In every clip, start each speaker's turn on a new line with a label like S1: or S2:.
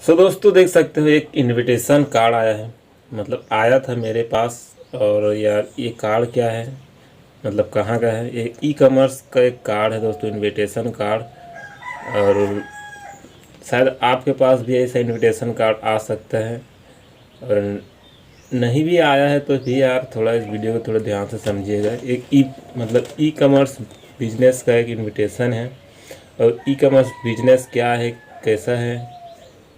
S1: दोस्तों देख सकते हो एक इनविटेशन कार्ड आया है। मतलब आया था मेरे पास। और यार ये कार्ड क्या है, मतलब कहाँ का है? ये ई कॉमर्स का एक कार्ड है दोस्तों, इनविटेशन कार्ड। और शायद आपके पास भी ऐसा इनविटेशन कार्ड आ सकता है। और नहीं भी आया है तो भी यार थोड़ा इस वीडियो को थोड़ा ध्यान से समझिएगा। एक ई कॉमर्स बिजनेस का एक इनविटेशन है। और ई कॉमर्स बिजनेस क्या है, कैसा है,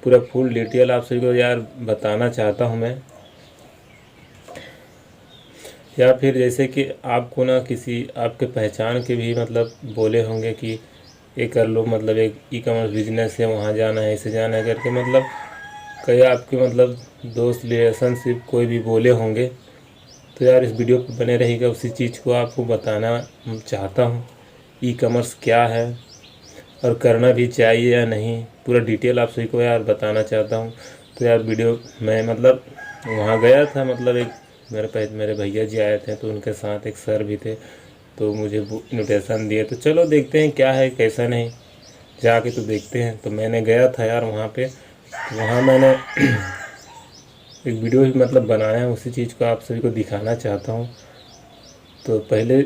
S1: पूरा फुल डिटेल आप सभी को यार बताना चाहता हूँ मैं। या फिर जैसे कि आपको ना किसी आपके पहचान के भी मतलब बोले होंगे कि ये कर लो, मतलब एक ई कॉमर्स बिजनेस है, वहाँ जाना है, ऐसे जाना है करके, मतलब कई आपके मतलब दोस्त रिलेशनशिप कोई भी बोले होंगे। तो यार इस वीडियो पर बने रहिएगा, उसी चीज़ को आपको बताना चाहता हूँ। ई कॉमर्स क्या है और करना भी चाहिए या नहीं, पूरा डिटेल आप सभी को यार बताना चाहता हूँ। तो यार वीडियो मैं मतलब वहाँ गया था, मतलब एक मेरे भैया जी आए थे, तो उनके साथ एक सर भी थे, तो मुझे इन्विटेशन दिए। तो चलो देखते हैं क्या है कैसा नहीं, जाके तो देखते हैं। तो मैंने गया था यार वहाँ पे, तो वहाँ मैंने एक वीडियो भी मतलब बनाया है, उसी चीज़ को आप सभी को दिखाना चाहता हूँ। तो पहले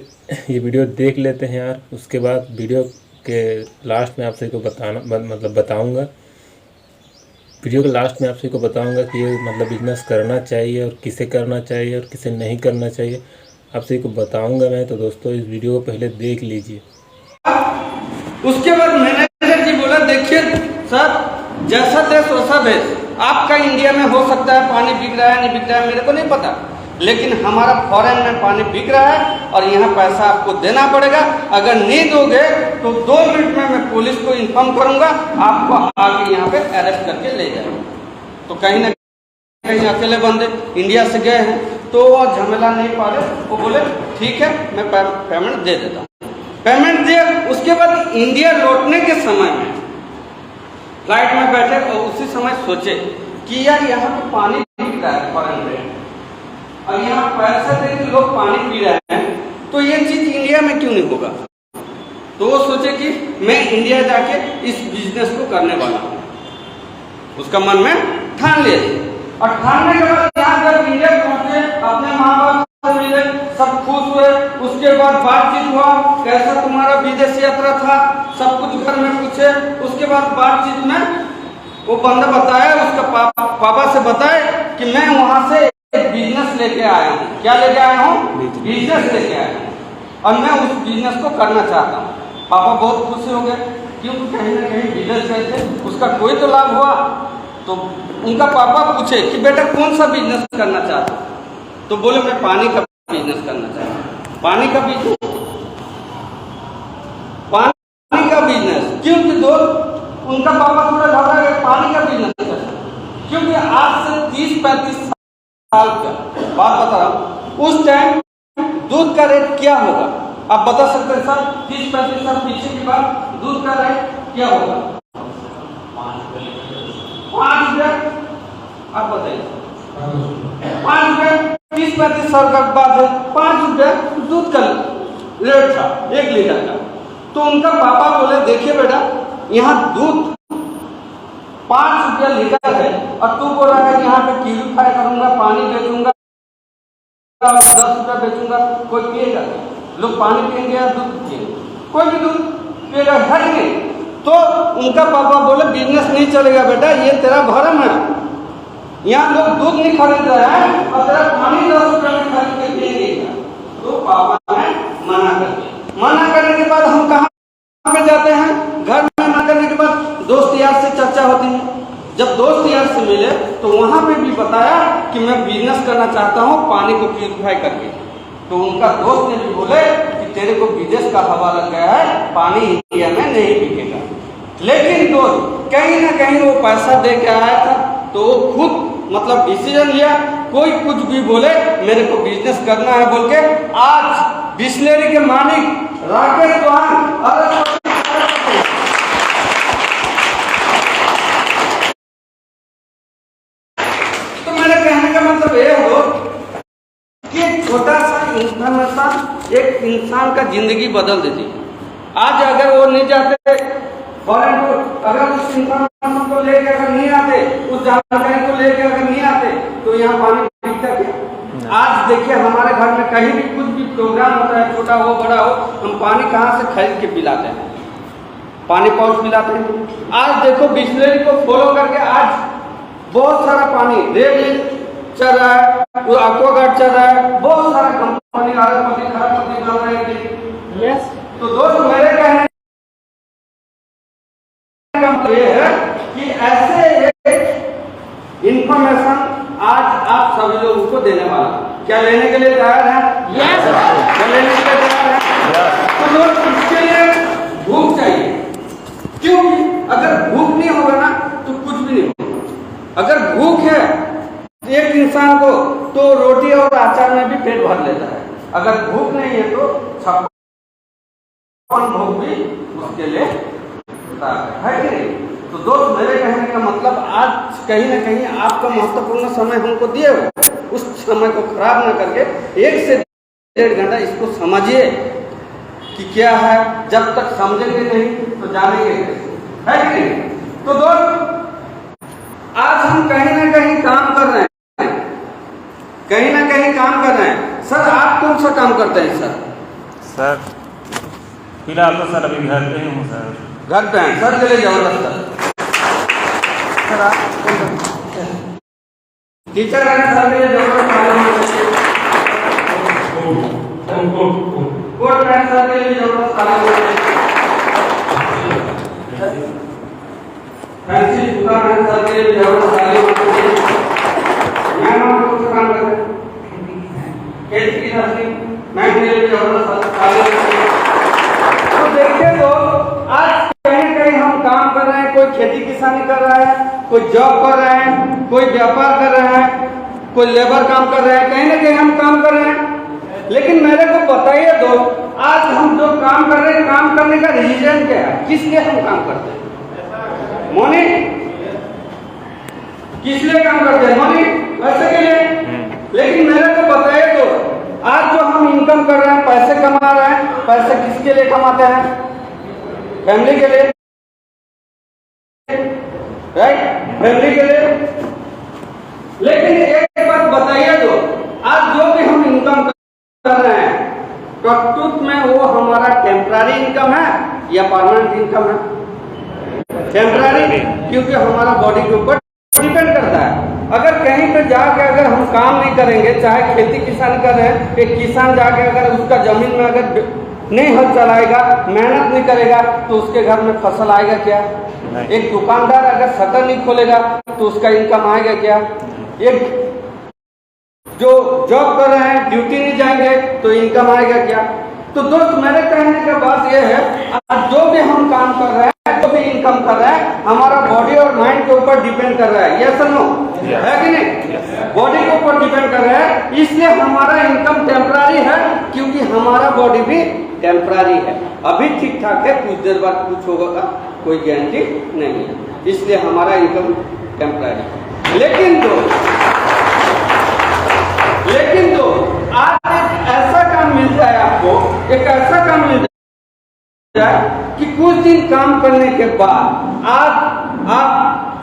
S1: ये वीडियो देख लेते हैं यार, उसके बाद वीडियो के लास्ट में आप सभी को बताऊंगा। वीडियो के लास्ट में आप सभी को बताऊंगा कि ये मतलब बिजनेस करना चाहिए और किसे करना चाहिए और किसे नहीं करना चाहिए, आप सभी को बताऊंगा मैं। तो दोस्तों इस वीडियो को पहले देख लीजिए।
S2: उसके बाद मैनेजर जी बोला, देखिए सर, जैसा देश वैसा भेष। आपका इंडिया में हो सकता है पानी बिक रहा है नहीं बिक रहा है मेरे को नहीं पता, लेकिन हमारा फॉरेन में पानी बिक रहा है और यहाँ पैसा आपको देना पड़ेगा। अगर नहीं दोगे तो 2 मिनट में मैं पुलिस को इन्फॉर्म करूंगा, आपको आके यहाँ पे अरेस्ट करके ले जाएंगे। तो कहीं ना कहीं अकेले बंदे इंडिया से गए हैं तो वो झमेला नहीं पा रहे, वो बोले ठीक है मैं पेमेंट दे देता हूँ। पेमेंट दिया, उसके बाद इंडिया लौटने के समय में फ्लाइट में बैठे और उसी समय सोचे कि यार यहाँ पे पानी बिक रहा है फॉरेन में और यहाँ पैसे दे के लोग पानी पी रहे हैं, तो ये चीज इंडिया में क्यों नहीं होगा। तो वो सोचे कि मैं इंडिया जाके इस बिजनेस को करने वाला हूँ। उसका मन में ठान लिया और ठानने के बाद यहाँ जब इंडिया पहुंचे, अपने माँ बाप से मिले, सब खुश हुए। उसके बाद बातचीत हुआ, कैसा तुम्हारा विदेश यात्रा था, सब कुछ घर में पूछे। उसके बाद बातचीत में वो बंदा बताया, उसका पापा से बताए कि मैं वहां से एक बिजनेस लेके आया हूँ। क्या लेके आया हूँ? बिजनेस लेके आया हूँ और मैं उस बिजनेस को करना चाहता हूँ। पापा बहुत खुश हो गए, क्योंकि कहीं ना कहीं बिजनेस गए थे, उसका कोई तो लाभ हुआ। तो उनका पापा पूछे कि बेटा कौन सा बिजनेस करना चाहते हो? तो बोले मैं पानी का बिजनेस करना चाहता हूँ। पानी का बिजनेस, पानी का बिजनेस। क्योंकि दोस्त उनका पापा थोड़ा घबरा गए, पानी का बिजनेस करना, क्योंकि आज से 30-35 साल का बात बता रहा हूँ। उस टाइम दूध का रेट क्या होगा आप बता सकते हैं सर? 30-35 साल पीछे की बात, दूध का रेट क्या होगा? 5 रुपया। आप बताइए, 5 रुपया। 30-35 साल का बात है, 5 रुपया दूध का रेट था 1 लीटर का। तो उनका पापा बोले देखिए बेटा, यहाँ दूध 5 रुपया लीटर है और तू बोल रहा है कि यहाँ पे प्यूरिफाई करूंगा, पानी बेचूंगा, 10 रुपया बेचूंगा, कोई पिएगा? लोग पानी पिएंगे या दूध पिएंगे? कोई भी दूध पिएगा है नहीं। तो उनका पापा बोले बिजनेस नहीं चलेगा बेटा, ये तेरा भरम है, यहाँ लोग दूध नहीं खरीद रहे हैं और तेरा पानी 10 रुपया में खरीद के पिएंगे। तो पापा ने मना कर दिया। मना करने के बाद हम कहाँ पे जाते हैं? घर में मना करने के बाद दोस्त यार से चर्चा होती है। जब दोस्त यार से मिले तो वहां पे भी बताया कि मैं बिजनेस करना चाहता हूँ पानी को प्यूरिफाई करके। तो उनका दोस्त ने भी बोले कि तेरे को विदेश का हवा लग गया है, पानी इंडिया में नहीं बिकेगा। लेकिन दोस्त कहीं ना कहीं वो पैसा दे के आया था, तो वो खुद मतलब डिसीजन लिया, कोई कुछ भी बोले मेरे को बिजनेस करना है बोल के। आज बिस्लेरी के मालिक राकेश चौहान, तो मेरे कहने का मतलब ये हो कि छोटा सा इन्फॉर्मेशन एक इंसान का जिंदगी बदल देती है। आज अगर वो नहीं जाते फॉरेन को, अगर उस इंसान को लेके अगर नहीं आते, उस जानकारी को लेके अगर नहीं आते, तो यहाँ पानी दिखता क्या? आज देखिए हमारे घर में कहीं भी कुछ भी प्रोग्राम होता है, छोटा हो बड़ा हो, हम पानी कहाँ से खरीद के पिलाते हैं, पानी पाउच पिलाते हैं। आज देखो बिस्लेरी को फॉलो करके आज बहुत सारा पानी रेड चल रहा है, एक्वागार्ड चल रहा है, बहुत सारा कंपनी अरबपति खरबपति बन रहे हैं। यस, तो दोस्त मेरे कहने का ये है कि ऐसे इंफॉर्मेशन आज आप सभी लोगों को देने वाला, क्या लेने के लिए तैयार है? यस, क्या लेने के लिए तैयार है? तो दोस्त इसके लिए भूख चाहिए, क्योंकि अगर भूख नहीं होगा ना तो कुछ भी नहीं होगा। अगर भूख है एक इंसान को तो रोटी और अचार में भी पेट भर लेता है, अगर भूख नहीं है तो छप्पन भूख भी उसके लिए है कि नहीं? तो दोस्त मेरे कहने का मतलब आज कहीं ना कहीं आपका महत्वपूर्ण समय हमको दिए हुए, उस समय को खराब ना करके 1 से 1.5 घंटा इसको समझिए कि क्या है। जब तक समझेंगे नहीं तो जानेंगे कैसे, है कि नहीं? तो दोस्त आज हम कहीं ना कहीं काम कर रहे हैं, कहीं ना कहीं काम कर रहे हैं। सर आप कौन सा काम करते हैं?
S3: सर फिलहाल तो सर अभी घर पे ही हूँ सर।
S2: घर पे हैं सर, के लिए जबरदस्त सर आप टीचर हैं सर, के लिए जबरदस्त कोट पैंट सर के लिए जबरदस्त फैंसी जूता है सर के लिए जबरदस्त काम कर रहे हैं, मैं के लिए जबरदस्त। तो देखिए तो आज कहीं कहीं हम काम कर रहे हैं, कोई खेती किसानी कर रहा है, कोई जॉब कर रहे हैं, कोई व्यापार कर रहा है, कोई लेबर काम कर रहा है, कहीं ना कहीं हम काम कर रहे हैं। लेकिन मेरे को बताइए दो, आज हम जो काम कर रहे हैं, काम करने का रीजन क्या है? किस लिए हम काम करते हैं? मोनी किस लिए काम करते हैं? मोनी पैसे के लिए। लेकिन मेरे को बताइए तो आज जो हम इनकम कर रहे हैं, पैसे कमा रहे हैं, पैसे किसके लिए कमाते हैं? फैमिली के लिए, राइट? फैमिली के लिए। लेकिन एक बात बताइए तो आज जो भी हम इनकम कर रहे हैं, प्रकृत में वो हमारा टेम्पररी इनकम है या परमानेंट इनकम है? टेम्पररी, क्योंकि हमारा बॉडी के ऊपर डिपेंड करता है। अगर कहीं पे जाके अगर हम काम नहीं करेंगे, चाहे खेती किसानी कर रहे हैं, एक किसान जाके अगर उसका जमीन में अगर नहीं हल चलाएगा, मेहनत नहीं करेगा, तो उसके घर में फसल आएगा क्या? एक दुकानदार अगर शटर नहीं खोलेगा तो उसका इनकम आएगा क्या? एक जो जॉब कर रहे हैं, ड्यूटी नहीं जाएंगे तो इनकम आएगा क्या? तो दोस्त मेरे कहने का बात यह है, आज जो भी हम काम कर रहे हैं, जो भी इनकम कर रहे हैं, हमारा बॉडी और माइंड के ऊपर डिपेंड कर रहा है। यस और नो? है कि नहीं? बॉडी के ऊपर डिपेंड कर रहा है, इसलिए हमारा इनकम टेम्पररी है, क्योंकि हमारा बॉडी भी टेम्पररी है। अभी ठीक ठाक है, कुछ देर बाद कुछ होगा, कोई गारंटी नहीं है, इसलिए हमारा इनकम टेम्पररी। लेकिन तो आज एक ऐसा काम मिल जाए आपको, एक ऐसा काम मिल जाए कि कुछ दिन काम करने के बाद आप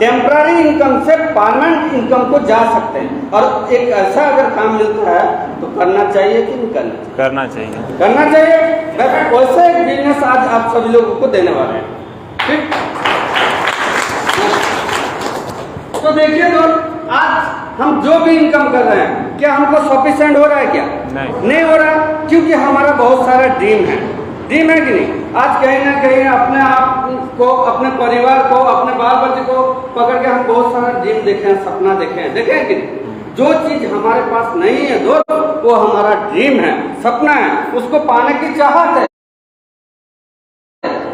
S2: टेम्पररी इनकम से परमानेंट इनकम को जा सकते हैं। और एक ऐसा अगर काम मिलता है तो करना चाहिए कि नहीं करना चाहिए?
S3: करना चाहिए,
S2: करना चाहिए। वैसे एक बिजनेस आज आप सभी लोगों को देने वाले हैं, ठीक? तो देखिए दोस्त, आज हम जो भी इनकम कर रहे हैं, क्या हमको सफिशिएंट हो रहा है? क्या नहीं हो रहा, क्योंकि हमारा बहुत सारा ड्रीम है कि नहीं? आज कहीं ना कहीं अपने आप को, अपने परिवार को, अपने बाल बच्चे को पकड़ के हम बहुत सारा ड्रीम देखे हैं, सपना देखे हैं कि नहीं? जो चीज हमारे पास नहीं है दोस्त, वो हमारा ड्रीम है, सपना है, उसको पाने की चाहत है,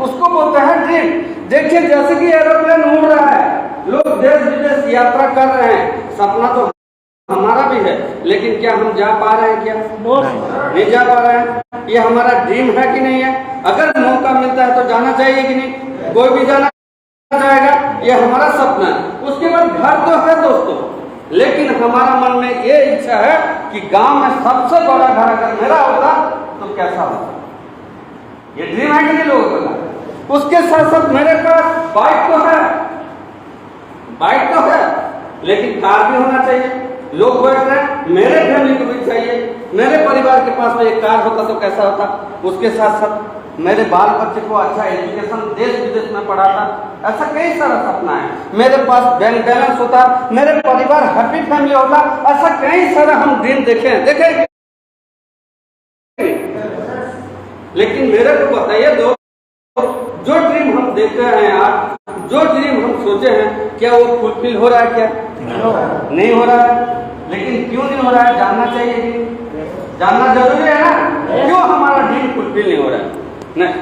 S2: उसको बोलते हैं ड्रीम। देखिए जैसे कि एरोप्लेन उड़ रहा है, लोग देश विदेश यात्रा कर रहे हैं, सपना तो हमारा भी है, लेकिन क्या हम जा पा रहे हैं? क्या नहीं जा पा रहे हैं? ये हमारा ड्रीम है कि नहीं है? अगर मौका मिलता है तो जाना चाहिए कि नहीं? कोई भी जाना चाहेगा, ये हमारा सपना है। उसके बाद घर तो है दोस्तों, लेकिन हमारा मन में ये इच्छा है कि गांव में सबसे बड़ा घर अगर मेरा होता तो कैसा होता? ये ड्रीम है कि नहीं लोगों का? उसके साथ साथ मेरे पास बाइक तो है, बाइक तो है, लेकिन कार भी होना चाहिए। लोग बैठ रहे हैं, मेरे फैमिली को भी चाहिए। मेरे परिवार के पास में एक कार होता तो कैसा होता। उसके साथ साथ मेरे बाल बच्चे को अच्छा एजुकेशन देश विदेश में पढ़ाता। ऐसा कई सारा सपना है। मेरे पास बैंक बैलेंस होता, मेरे परिवार हैप्पी फैमिली होता। ऐसा कई सारा हम ड्रीम देखे। लेकिन मेरे को बताइए जो ड्रीम हम देख रहे हैं आज, जो ड्रीम हम सोचे हैं, क्या वो फुलफिल हो रहा है? क्या नहीं हो रहा है। लेकिन क्यों नहीं हो रहा है जानना चाहिए कि जानना जरूरी है ना, क्यों हमारा ड्रीम फुलफिल नहीं हो रहा है। नहीं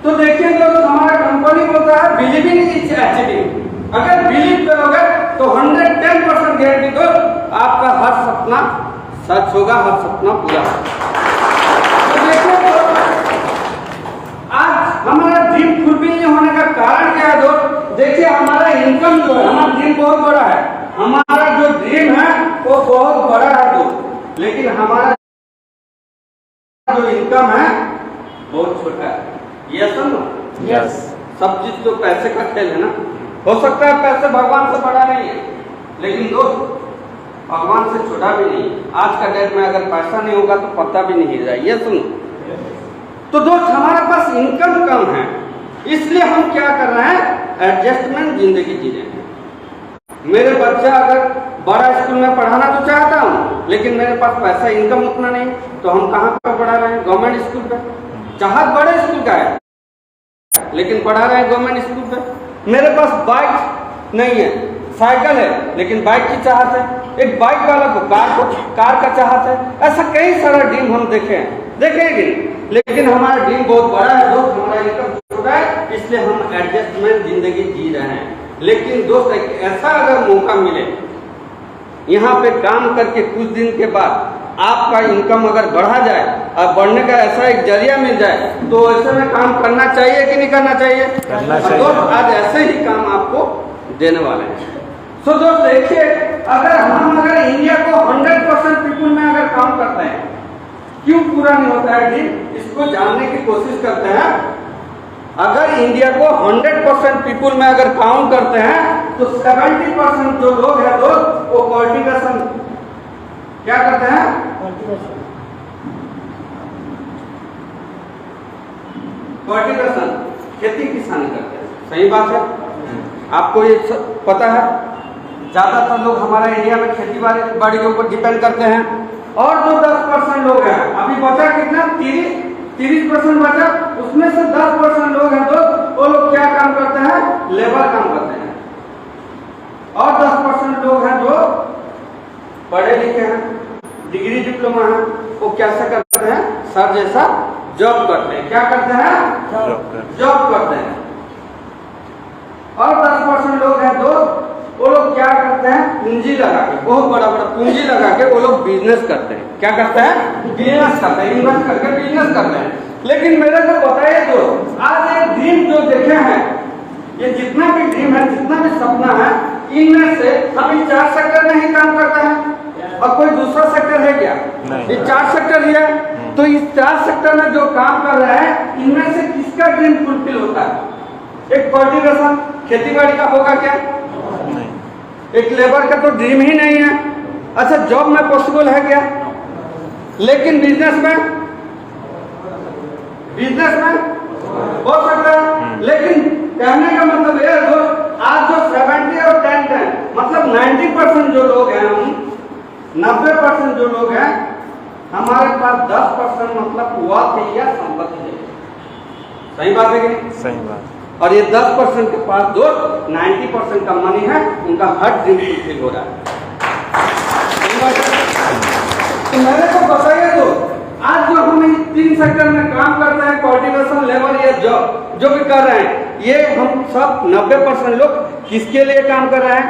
S2: तो देखिए दोस्त, हमारा कंपनी बोलता है बिलीविंग इज अचीविंग। अगर बिलीव करोगे तो 110% गारंटी दो आपका हर सपना सच होगा, हर सपना पूरा होगा। तो देखिए आज हमारा ड्रीम फुलफिल नहीं होने का कारण क्या है दोस्त? देखिए हमारा इनकम जो है, हमारा ड्रीम बहुत बड़ा है, हमारा जो ड्रीम है वो बहुत बड़ा है दोस्त, लेकिन हमारा जो इनकम है बहुत छोटा है। ये समझो,
S1: यस,
S2: सब चीज तो पैसे का खेल है ना। हो सकता है पैसे भगवान से बड़ा नहीं है, लेकिन दोस्त भगवान से छोटा भी नहीं है। आज का डेट में अगर पैसा नहीं होगा तो पता भी नहीं हिल रहा है। ये सुनो तो दोस्त, हमारे पास इनकम कम है, इसलिए हम क्या कर रहे हैं, एडजस्टमेंट जिंदगी जी रहे हैं। मेरे बच्चा अगर बड़ा स्कूल में पढ़ाना तो चाहता हूँ, लेकिन मेरे पास पैसा इनकम उतना नहीं, तो हम कहाँ पर पढ़ा रहे हैं? गवर्नमेंट स्कूल पे। चाहत बड़े स्कूल का है, लेकिन पढ़ा रहे हैं गवर्नमेंट स्कूल पे। मेरे पास बाइक नहीं है, साइकिल है, लेकिन बाइक की चाहत है। एक बाइक वाला को कार का चाहत है। ऐसा कई सारा ड्रीम हम देखेंगे, लेकिन हमारा ड्रीम बहुत बड़ा है दोस्त, हमारा इनकम छोटा है, इसलिए हम एडजस्टमेंट जिंदगी जी रहे हैं। लेकिन दोस्त एक ऐसा अगर मौका मिले, यहाँ पे काम करके कुछ दिन के बाद आपका इनकम अगर बढ़ा जाए और बढ़ने का ऐसा एक जरिया मिल जाए, तो ऐसे में काम करना चाहिए कि नहीं करना चाहिए? दोस्त आज ऐसे ही काम आपको देने वाले हैं। सो दोस्त देखिए, अगर इंडिया को 100% पीपुल में अगर काम करते हैं, क्यों पूरा नहीं होता है ड्रीम? इसको जानने की कोशिश करते हैं। अगर इंडिया को 100% पीपुल में अगर काउंट करते हैं, तो 70% जो लोग हैं दोस्त, वो कल्टीवेशन क्या करते हैं? कल्टीवेशन, खेती किसानी करते हैं। सही बात है, आपको ये पता है। ज्यादातर लोग हमारा इंडिया में खेती बाड़ी के ऊपर डिपेंड करते हैं। और जो 10% लोग हैं, अभी बचा कितना? 30% बचा, उसमें से 10% लोग हैं दोस्त, वो लोग क्या काम करते हैं? लेबर काम करते हैं। और 10% लोग हैं जो पढ़े लिखे हैं, डिग्री डिप्लोमा है, वो कैसे करते हैं? सर जैसा जॉब करते हैं। क्या करते हैं? जॉब करते हैं। और 10% लोग हैं दोस्त, वो लोग क्या करते हैं? पूंजी लगा के, बहुत बड़ा पूंजी लगा के वो लोग बिजनेस करते हैं। क्या करते हैं? बिजनेस करते हैं, इन्वेस्ट करके बिजनेस करते हैं। लेकिन मेरे को बताइए तो, आज एक ड्रीम जो देखे हैं, ये जितना भी ड्रीम है, जितना भी सपना है, इनमें से हम 4 सेक्टर में ही काम करते हैं और कोई दूसरा सेक्टर है क्या? ये 4 सेक्टर ही है। तो इस 4 सेक्टर में जो काम कर रहे हैं, इनमें से किसका ड्रीम फुलफिल होता है? एक कल्टीवेशन, खेती बाड़ी का होगा क्या? एक लेबर का तो ड्रीम ही नहीं है। अच्छा, जॉब में पॉसिबल है क्या? लेकिन बिजनेस में हो सकता है। लेकिन कहने का मतलब ये है दोस्त, आज जो 70 और 10 मतलब 90% जो लोग हैं, हम 90% जो लोग हैं, हमारे पास 10% मतलब वेल्थ है या संपत्ति है। सही बात है कि नहीं?
S3: सही बात।
S2: और ये 10% के पास दोस्त 90% का मनी है, उनका हर ड्रीम फुलफिल हो रहा है। तो मैंने तो बताइए तो, आज जो हम इन 3 सेक्टर में काम करते हैं, कल्टीवेशन, लेबर या जॉब जो भी कर रहे हैं, ये हम सब 90% लोग किसके लिए काम कर रहे हैं?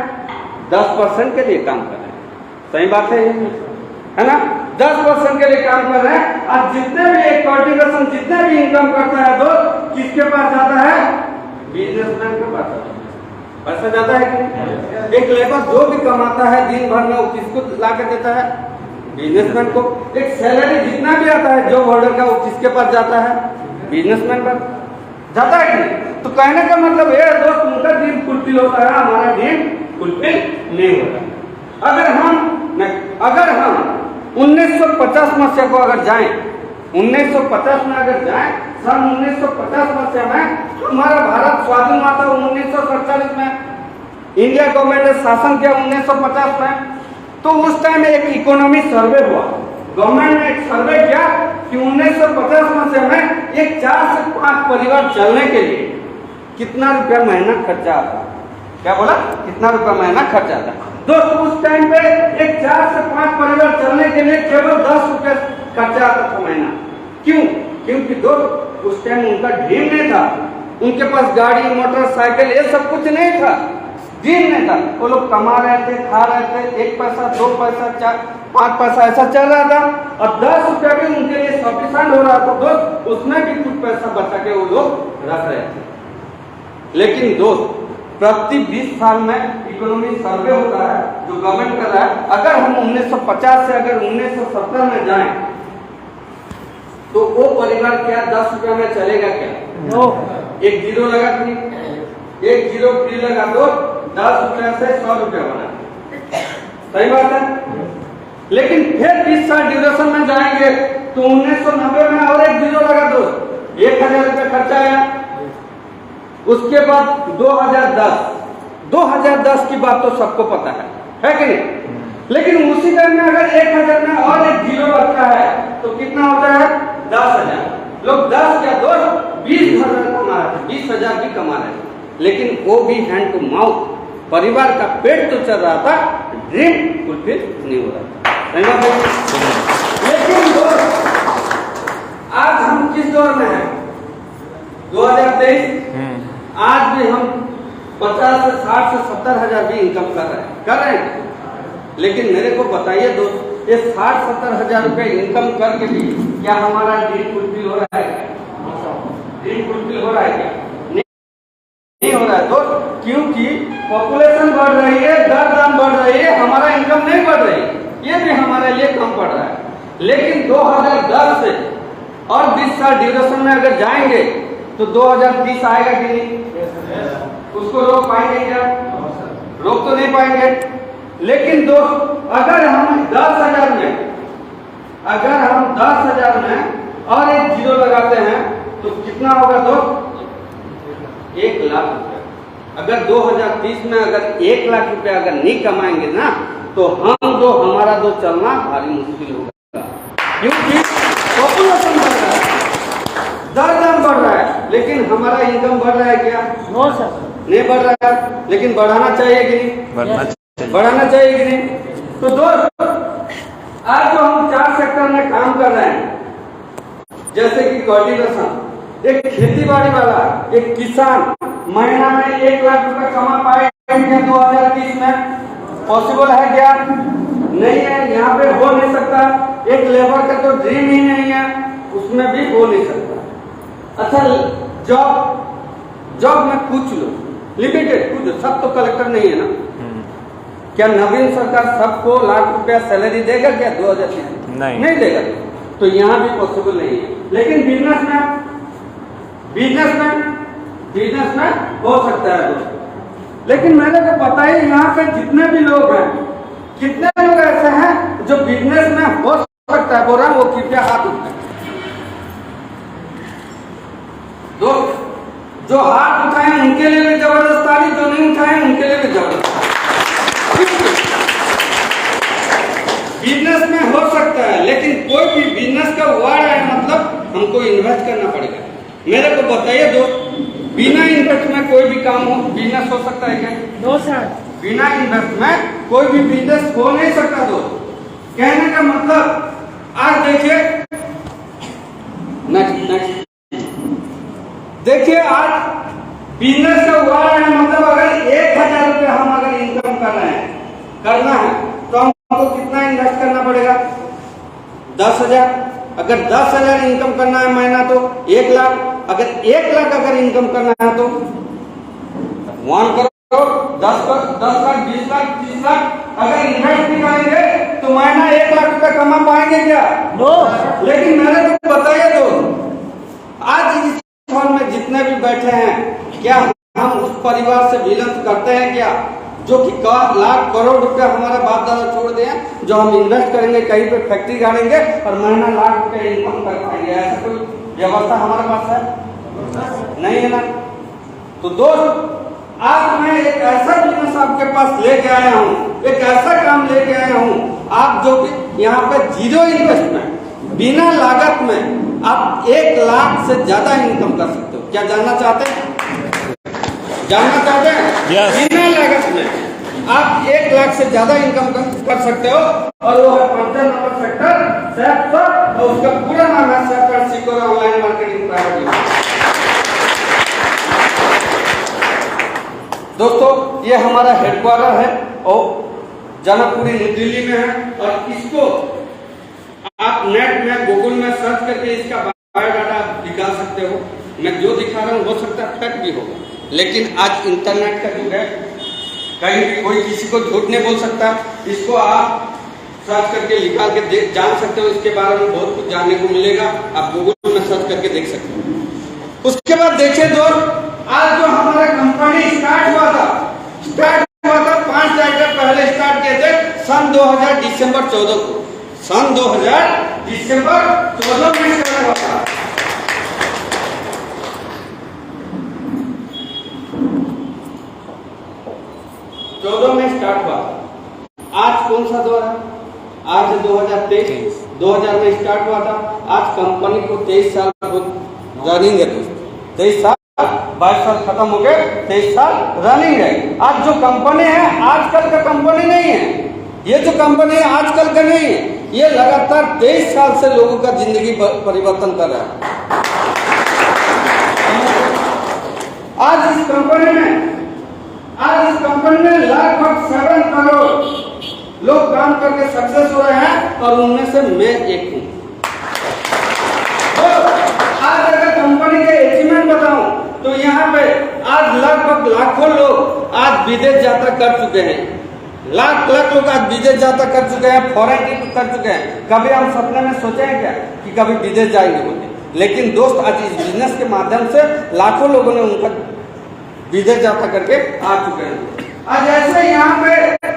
S2: 10% के लिए काम कर रहे हैं। सही बात है ना? 10% के लिए काम कर रहे हैं। और जितने भी एक कल्टीवेशन, जितने भी इनकम करता है दोस्त, किसके पास जाता है? बिजनेसमैन के पास जाता है। पैसा जाता है कि एक लेबर जो भी कमाता है दिन भर में, वो किसको ला के देता है? बिजनेसमैन को। एक सैलरी जितना भी आता है जॉब होल्डर का, वो किसके पास जाता है? बिजनेसमैन पर जाता है कि नहीं? तो कहने का मतलब ये है दोस्त, उनका ड्रीम फुलफिल होता है, हमारा ड्रीम फुलफिल नहीं हो रहा। अगर हम 1950 मसीहा को अगर जाएं, 1950 में अगर जाएं, सन 1950 मसीहा में हमारा भारत स्वाधीन हुआ था। 1947 में इंडिया गवर्नमेंट ने शासन किया 1950 में। तो उस टाइम एक इकोनॉमी सर्वे हुआ, गवर्नमेंट ने एक सर्वे किया कि 1950 मसीहा में एक 4 से 5 परिवार चलने के लिए कितना रुपया महीना खर्चा आता। क्या बोला? कितना रुपया महीना खर्चा आता। दोस्तों उस टाइम पे एक 4 से 5 परिवार चलने के लिए केवल 10 रुपया खर्चा आता था महीना। क्यों? क्योंकि दोस्त उस टाइम उनका ड्रीम नहीं था, उनके पास गाड़ी मोटरसाइकिल ये सब कुछ नहीं था, ड्रीम नहीं था। वो लोग कमा रहे थे, खा रहे थे, 1 पैसा 2 पैसा 4 5 पैसा ऐसा चल रहा था और 10 रुपया भी उनके लिए सफिशिएंट हो रहा था। दोस्त उसमें भी कुछ पैसा बचा के वो लोग रख रहे थे। लेकिन दोस्त प्रति 20 साल में इकोनॉमी सर्वे होता है जो गवर्नमेंट कर रहा है। अगर हम 1950 से अगर 1970 में जाएं तो वो परिवार क्या 10 रुपया में चलेगा क्या? एक जीरो लगा फ्री, एक जीरो फ्री लगा दो, 10 रुपया से 100 रुपया बना। सही बात है। लेकिन फिर 20 साल ड्यूरेशन में जाएंगे तो 1990 में और एक जीरो लगा दो, 1000 रुपया खर्चा आया। उसके बाद 2010 की बात तो सबको पता है कि नहीं? लेकिन उसी टाइम में अगर 1000 में और एक जीरो बचता है तो कितना होता है? 10,000। लोग 10 क्या 20,000 कमा रहे थे, 20,000 भी कमा रहे थे। लेकिन वो भी हैंड टू माउथ, परिवार का पेट तो चल रहा था, ड्रीम फुलफिल नहीं हो रहा था। लेकिन दोस्त आज हम किस दौर में हैं? 2023। आज भी हम 50 से 60 से 70 हजार भी इनकम कर रहे हैं। लेकिन मेरे को बताइए दोस्त, ये 60-70 हजार रुपए इनकम करके भी क्या हमारा ड्रीम फुलफिल हो रहा है? ड्रीम फुलफिल हो रहा है क्या? नहीं हो रहा है दोस्त, क्योंकि पॉपुलेशन बढ़ रही है, दर दाम बढ़ रही है, हमारा इनकम नहीं बढ़ रही है। ये भी हमारे लिए कम पड़ रहा है। लेकिन 2010 से और 20 साल ड्यूरेशन में अगर जाएंगे तो 2030 आएगा कि नहीं? उसको रोक पाएंगे क्या? रोक तो नहीं पाएंगे। लेकिन दोस्त अगर हम 10,000 में और एक जीरो लगाते हैं तो कितना होगा दोस्त? 1 लाख रुपया। अगर 2030 में अगर 1 लाख रुपया अगर नहीं कमाएंगे ना तो हमारा चलना भारी मुश्किल होगा। क्योंकि पॉपुलेशन बढ़ रहा है, दर दाम बढ़ रहा है, लेकिन हमारा इनकम बढ़ रहा है क्या? नहीं बढ़ रहा है। लेकिन बढ़ाना चाहिए कि नहीं? बढ़ाना चाहिए कि नहीं? तो दोस्त आज जो हम 4 सेक्टर में काम कर रहे हैं, जैसे कि कल्टीवेशन, एक खेती बाड़ी वाला, एक किसान महीना में 1 लाख रुपए कमा पाएगा 2030 में? पॉसिबल है क्या? नहीं है, यहाँ पे हो नहीं सकता। एक लेबर का तो ड्रीम ही नहीं है, उसमें भी हो नहीं सकता। अच्छा, जॉब में कुछ लोग लिमिटेड, कुछ सब तो कलेक्टर नहीं है ना। क्या नवीन सरकार सबको लाख रुपया सैलरी देगा क्या 2030? नहीं देगा। तो यहाँ भी पॉसिबल नहीं है। लेकिन बिजनेस में हो सकता है दोस्तों। लेकिन मेरे को पता है यहाँ पे जितने भी लोग हैं, कितने लोग ऐसे हैं जो बिजनेस में हो सकता है, बोल रहा हूँ, वो कृपया हाथ उठाएं। दोस्त जो हाथ उठाए उनके लिए भी जबरदस्त ताली, जो नहीं उठाए उनके लिए भी जबरदस्त। बिजनेस में हो सकता है, लेकिन कोई भी बिजनेस का वर्ड है, मतलब हमको इन्वेस्ट करना पड़ेगा। मेरे को बताइए दोस्त, बिना इन्वेस्ट में कोई भी काम हो, बिजनेस हो सकता है क्या? No sir. बिना इन्वेस्ट में कोई भी बिजनेस हो नहीं सकता दोस्त। कहने का मतलब आज देखिए, नेक्स्ट देखिए, आज बिजनेस का वर्ड है, मतलब अगर 1,000 रुपये हम अगर इनकम करना है तो हमको कितना इन्वेस्ट करना पड़ेगा? 10,000। अगर 10,000 इनकम करना है महीना तो 1 लाख। अगर 1 लाख अगर इनकम करना है तो 1 करोड़, 10 लाख, 20 लाख, 30 लाख अगर इन्वेस्ट भी करेंगे तो महीना 1 लाख रुपया कमा पाएंगे क्या? नो। लेकिन मेरे को बताइए तो, आज इस हॉल में जितने भी बैठे हैं, क्या हम उस परिवार से बिलोंग करते हैं क्या? जो कि लाख करोड़ रुपया हमारे बाप दादा छोड़ दिए, जो हम इन्वेस्ट करेंगे कहीं पे फैक्ट्री गाड़ेंगे और महीना लाख रुपया इनकम कर पाएंगे। ऐसा कोई व्यवस्था हमारे पास है? नहीं है ना। तो दोस्त आज मैं एक ऐसा बिजनेस आपके पास लेके आया हूँ, एक ऐसा काम लेके आया हूँ, आप जो कि यहाँ पे जीरो इन्वेस्टमेंट बिना लागत में आप 1 लाख से ज्यादा इनकम कर सकते हो। क्या जानना चाहते हैं? जानना चाहते हैं?
S1: Yes.
S2: बिना लागत में आप 1 लाख से ज्यादा इनकम कर सकते हो और वो है 15 नंबर सेक्टर सैप, और उसका पूरा नाम है SAP secure online marketing private limited. दोस्तों ये हमारा हेडक्वार्टर है और जनकपुरी न्यू दिल्ली में है, और इसको आप नेट में गूगल में सर्च करके इसका बायोडाटा निकाल सकते हो। मैं जो दिखा रहा हूँ हो सकता है फैक्ट भी होगा, लेकिन आज इंटरनेट का युग है, कहीं भी कोई किसी को झूठ नहीं बोल सकता। इसको आप सर्च करके निकाल के जान सकते हो, इसके बारे में बहुत कुछ जानने को मिलेगा, आप गूगल में सर्च करके देख सकते हो। उसके बाद देखिए दोस्त, आज जो हमारा कंपनी स्टार्ट हुआ था 5 राइटर पहले स्टार्ट किए थे सन 2000 दिसंबर 14 को, सन 2000 दिसंबर 14 में स्टार्ट हुआ था। में स्टार्ट हुआ। आज कौन सा दौर है? आज 2023, 2000 में स्टार्ट हुआ था। आज कंपनी को 23 साल रनिंग है दोस्त, 23 साल 22 साल खत्म हो गए, 23 साल रनिंग है। आज जो कंपनी है आजकल का कंपनी नहीं है, ये जो कंपनी है आजकल का नहीं है, ये लगातार 23 साल से लोगों का जिंदगी परिवर्तन कर रहा है। आज इस कंपनी में लगभग 7 करोड़ लोग काम करके सक्सेस हो रहे हैं और उनमें से मैं एक हूं। आज अगर कंपनी के अचीवमेंट बताऊं तो यहाँ पे आज लगभग लाखों लोग आज विदेश यात्रा कर चुके हैं, लाख लोग आज विदेश यात्रा कर चुके हैं, फॉरेन ट्रिप कर चुके हैं। कभी हम सपने में सोचे हैं क्या कि कभी विदेश जाएंगे बोले? लेकिन दोस्त आज इस बिजनेस के माध्यम से लाखों लोगों ने उनका विदेश यात्रा करके आ चुके हैं। आज ऐसे यहाँ पे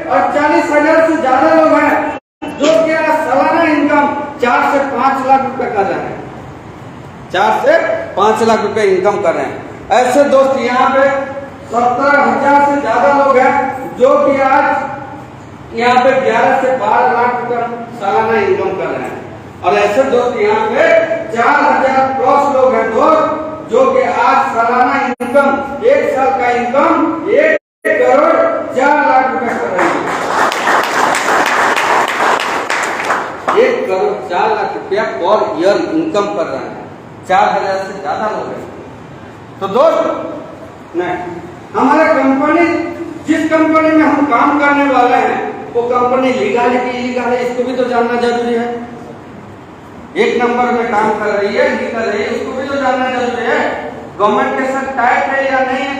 S2: 40,000 से ज्यादा लोग हैं जो कि सालाना इनकम 4 से 5 लाख रुपए कर रहे हैं, 4 से 5 लाख रुपए इनकम कर रहे हैं। ऐसे दोस्त यहाँ पे 17,000 से ज्यादा लोग हैं जो कि आज यहाँ पे 11 से 12 लाख रुपए सालाना इनकम कर रहे हैं। और ऐसे दोस्त यहाँ पे 4,000 प्लस लोग हैं दोस्त जो कि आज सालाना इनकम 1 साल का इनकम 1 करोड़ 4 लाख रुपए कर रहे हैं। 1 करोड़ 4 लाख रुपया पर ईयर इनकम कर रहे हैं, 4,000 से ज्यादा लोग हैं। तो दोस्त नहीं, हमारा कंपनी जिस कंपनी में हम काम करने वाले हैं वो कंपनी लीगल है कि इलीगल है, इसको भी तो जानना जरूरी है। 1 नंबर में काम कर रही है, लीगल है, इसको भी तो जानना जरूरी है। गवर्नमेंट के साथ टाइप है या नहीं है,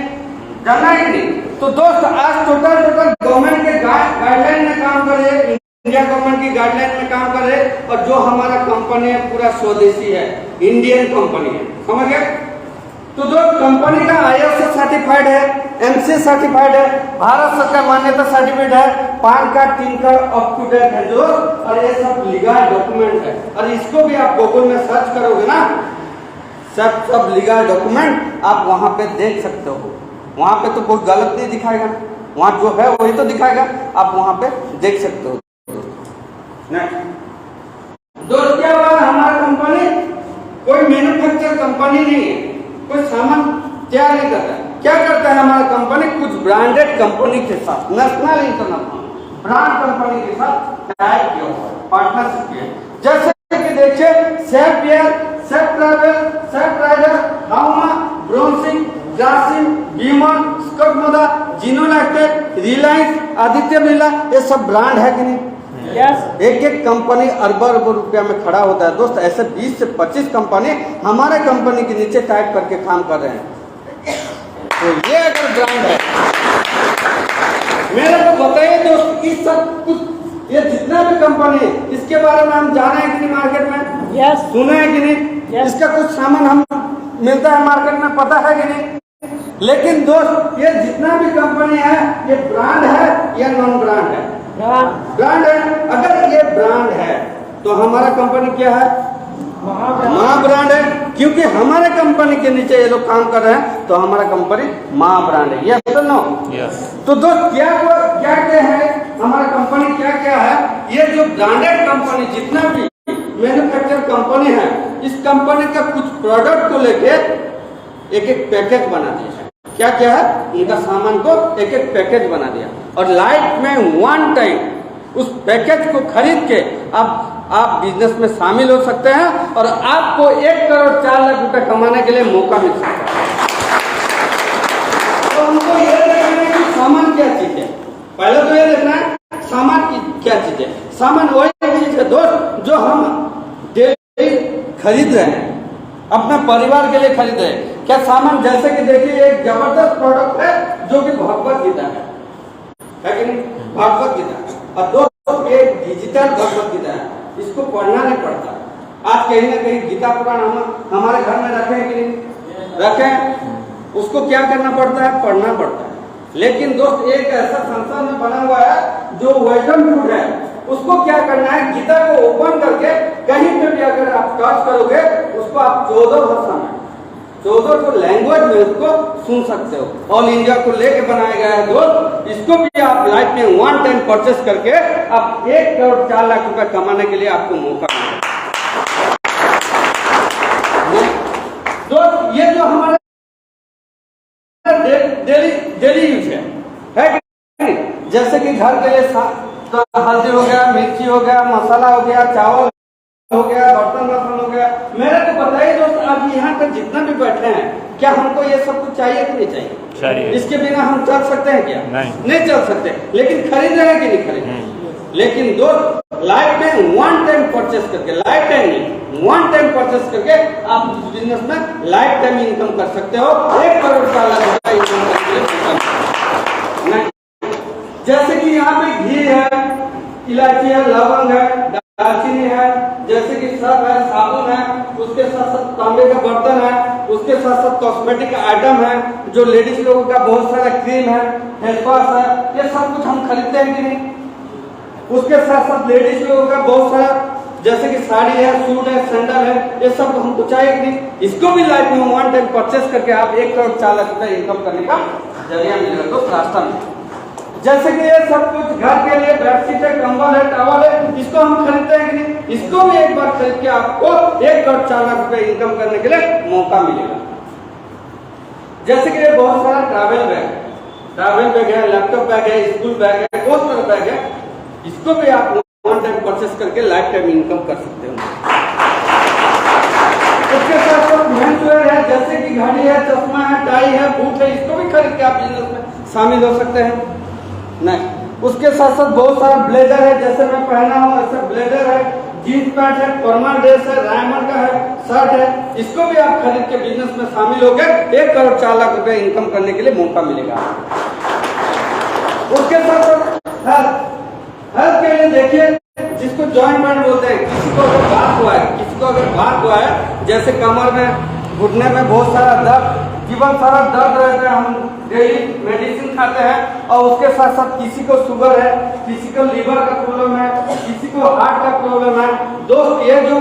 S2: जानना ही नहीं। तो दोस्त आज टोटल गवर्नमेंट के गाइडलाइन में काम कर रहे हैं, इंडिया गवर्नमेंट की गाइडलाइन में काम कर रहे हैं। और जो हमारा कंपनी है पूरा स्वदेशी है, इंडियन कंपनी है, समझ गए? तो जो कंपनी का ISO सर्टिफाइड है, MC सर्टिफाइड है, भारत सरकार मान्यता सर्टिफिकेट है, PAN card 3 card up to date है जो, और ये सब लीगल डॉक्यूमेंट है। और इसको भी आप गूगल में सर्च करोगे ना, सब लीगल डॉक्यूमेंट आप वहां पे देख सकते हो। वहां पे तो कोई गलत नहीं दिखाएगा, वहां जो है वही तो दिखाएगा, आप वहां पे देख सकते हो। दोस्त क्या बात, हमारा कंपनी कोई मैन्युफैक्चर कंपनी नहीं है, कोई सामान तैयार नहीं करता है। क्या करता है हमारा कंपनी? कुछ ब्रांडेड कंपनी के साथ, नेशनल इंटरनेशनल ब्रांड कंपनी के साथ टाइप किया हुआ, पार्टनरशिप किया। जैसे कि देखिए safe air, safe travel, safe rider, हाउमा, ब्रोंसिंग, ग्रासिम, बीमन, स्कॉटमोदा, जिनोलैक्टेड, रिलायंस, आदित्य बिरला, ये सब ब्रांड है कि नहीं? Yes. एक कंपनी अरबों रुपया में खड़ा होता है दोस्त। ऐसे 20 से 25 कंपनी हमारे कंपनी के नीचे टाइप करके काम कर रहे हैं। तो ये अगर ब्रांड है, मेरे को बताइए दोस्त, इस सब कुछ ये जितना भी कंपनी है इसके बारे में हम जाने हैं कि नहीं मार्केट में? Yes. सुने हैं कि नहीं? Yes. इसका कुछ सामान हम मिलता है मार्केट में, पता है कि नहीं? लेकिन दोस्त ये जितना भी कंपनी है ये ब्रांड है या नॉन ब्रांड है? ब्रांड है। अगर ये ब्रांड है तो हमारा कंपनी क्या है? माँ ब्रांड है। क्योंकि हमारे कंपनी के नीचे ये लोग काम कर रहे हैं तो हमारा कंपनी माँ ब्रांड है। यस और नो?
S3: यस।
S2: तो दोस्त क्या क्या है हमारा कंपनी क्या है? ये जो ब्रांडेड कंपनी जितना भी मैन्युफैक्चर कंपनी है इस कंपनी का कुछ प्रोडक्ट को लेके एक पैकेज बना दिया है। क्या है? इनका सामान को एक पैकेज बना दिया और लाइफ में वन टाइम उस पैकेज को खरीद के आप बिजनेस में शामिल हो सकते हैं और आपको 1 करोड़ 4 लाख रुपए कमाने के लिए मौका मिल सकता है। तो हमको ये देखना है कि सामान क्या चीज है। पहले तो ये देखना है सामान की क्या चीज है। सामान वही चीज है दोस्त जो हम डेली खरीद रहे हैं, अपने परिवार के लिए खरीद रहे हैं। क्या सामान? जैसे कि देखिए एक जबरदस्त प्रोडक्ट है जो कि भगवत गीता है कि नहीं? भगवत गीता। और दोस्तों ये डिजिटल भगवत गीता है, इसको पढ़ना नहीं पड़ता। आज कहीं ना कहीं गीता पुराण हम हमारे घर में रखें कि नहीं रखें? उसको क्या करना पड़ता है? पढ़ना पड़ता है। लेकिन दोस्त एक ऐसा संसार में बना हुआ है जो वेलकम फूड है, उसको क्या करना है? गीता को ओपन करके कहीं पे भी अगर आप टच करोगे उसको आप 14 भाषा में 14 लैंग्वेज में उसको सुन सकते हो। ऑल इंडिया को लेके बनाया गया है दोस्त। इसको भी आप लाइफ में वन टाइम परचेस करके आप 1 करोड़ 4 लाख रुपए कमाने के लिए आपको मौका मिलेगा। दोस्त ये जो हमारा डेली यूज है कि नहीं? जैसे कि घर के लिए हल्दी हो गया, मिर्ची हो गया, मसाला हो गया, चावल हो गया, बर्तन बासन हो गया। मेरे को बताइए दोस्त आप यहाँ पर जितना भी बैठे हैं क्या हमको ये सब कुछ चाहिए कि नहीं चाहिए? इसके बिना हम चल सकते हैं क्या? नहीं चल सकते। लेकिन खरीद रहे हैं कि नहीं खरीद? लेकिन दोस्त life time one time purchase करके, लाइफ टाइम नहीं वन टाइम परचेस करके आप बिजनेस में लाइफ टाइम इनकम कर सकते हो। 1 करोड़ 4 लाख रुपए इनकम करने के लिए। जैसे कि यहाँ पे घी है, इलायची है, लवंग है, दालचीनी है, जैसे कि सब है, साबुन है, उसके साथ साथ तांबे का बर्तन है, उसके साथ साथ कॉस्मेटिक आइटम है, जो लेडीज लोगों का बहुत सारा क्रीम है, फेस वॉश है, ये सब कुछ हम खरीदते हैं कि नहीं? उसके साथ साथ लेडीज लोगों का बहुत सारा जैसे कि साड़ी है, सूट है, सैंडल है, ये सब हमको चाहिए कि नहीं? इसको भी लाइफ में वन टाइम परचेस करके आप 1 करोड़ 4 लाख रुपए इनकम करने का जरिया मिलेगा दोस्त रास्ता में। जैसे कि ये सब कुछ घर के लिए बेडशीट है, कंबल है, टॉवल है, इसको हम खरीदते हैं कि नहीं? इसको भी एक बार खरीद के आपको 1 करोड़ 4 लाख रुपए इनकम करने के लिए मौका मिलेगा। जैसे कि ये बहुत सारा ट्रैवल बैग है, लैपटॉप बैग है, स्कूल बैग है, बहुत सारा बैग है, इसको भी आप वन टाइम परचेस करके लाइफ टाइम इनकम कर सकते हो। उसके साथ साथ मेंस वेयर है, जैसे कि घड़ी है, चश्मा है, टाई है, बूट है, इसको भी खरीद के आप बिजनेस में शामिल हो सकते हैं। नहीं, उसके साथ साथ बहुत सारा ब्लेजर है, जैसे मैं पहना हूँ ऐसा ब्लेजर है, जीन्स पैंट है, फॉर्मल ड्रेस है, रायमंड का है, शर्ट है, इसको भी आप खरीद के बिजनेस में शामिल हो गए 1 करोड़ 4 लाख रुपए इनकम करने के लिए मौका मिलेगा। उसके साथ हेल्थ के लिए देखिए, जिसको जॉइंट पेन बोलते हैं, किसी को अगर बात हुआ है, जैसे कमर में, घुटने में बहुत सारा दर्द, जीवन सारा दर्द रहता है, हम डेली मेडिसिन खाते हैं, और उसके साथ साथ किसी को शुगर है, किसी को लीवर का प्रॉब्लम है, किसी को हार्ट का प्रॉब्लम है। दोस्त ये जो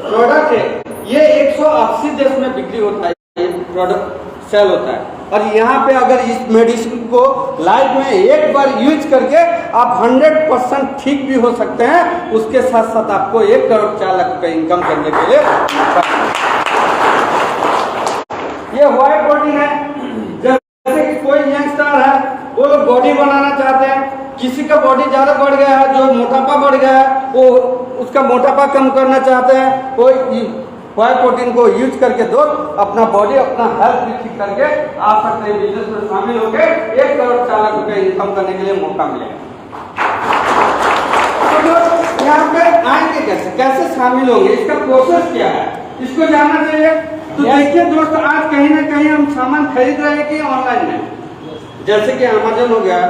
S2: प्रोडक्ट है ये 180 देश में बिक्री होता है, ये प्रोडक्ट सेल होता है। और यहाँ पे अगर इस मेडिसिन को लाइफ में एक बार यूज करके आप 100% ठीक भी हो सकते हैं। उसके साथ साथ आपको 1 करोड़ 4 लाख रुपए इनकम करने के लिए ये व्हाइट प्रोटीन है। जैसे कि कोई यंगस्टर है, वो लोग बॉडी बनाना चाहते हैं, किसी का बॉडी ज्यादा बढ़ गया है, जो मोटापा बढ़ गया है, वो उसका मोटापा कम करना चाहते हैं, कोई व्हाइट प्रोटीन को यूज करके दो अपना बॉडी, अपना हेल्थ भी ठीक करके आ सकते हैं, बिजनेस में शामिल होकर 1 करोड़ 4 लाख रुपए इनकम करने के लिए मौका मिलेगा। तो यहाँ पे आएंगे कैसे शामिल होंगे, इसका प्रोसेस क्या है, इसको जानना चाहिए। तो देखिए दोस्त, आज कहीं ना कहीं हम सामान खरीद रहे हैं कि ऑनलाइन में, जैसे कि अमेजन हो गया,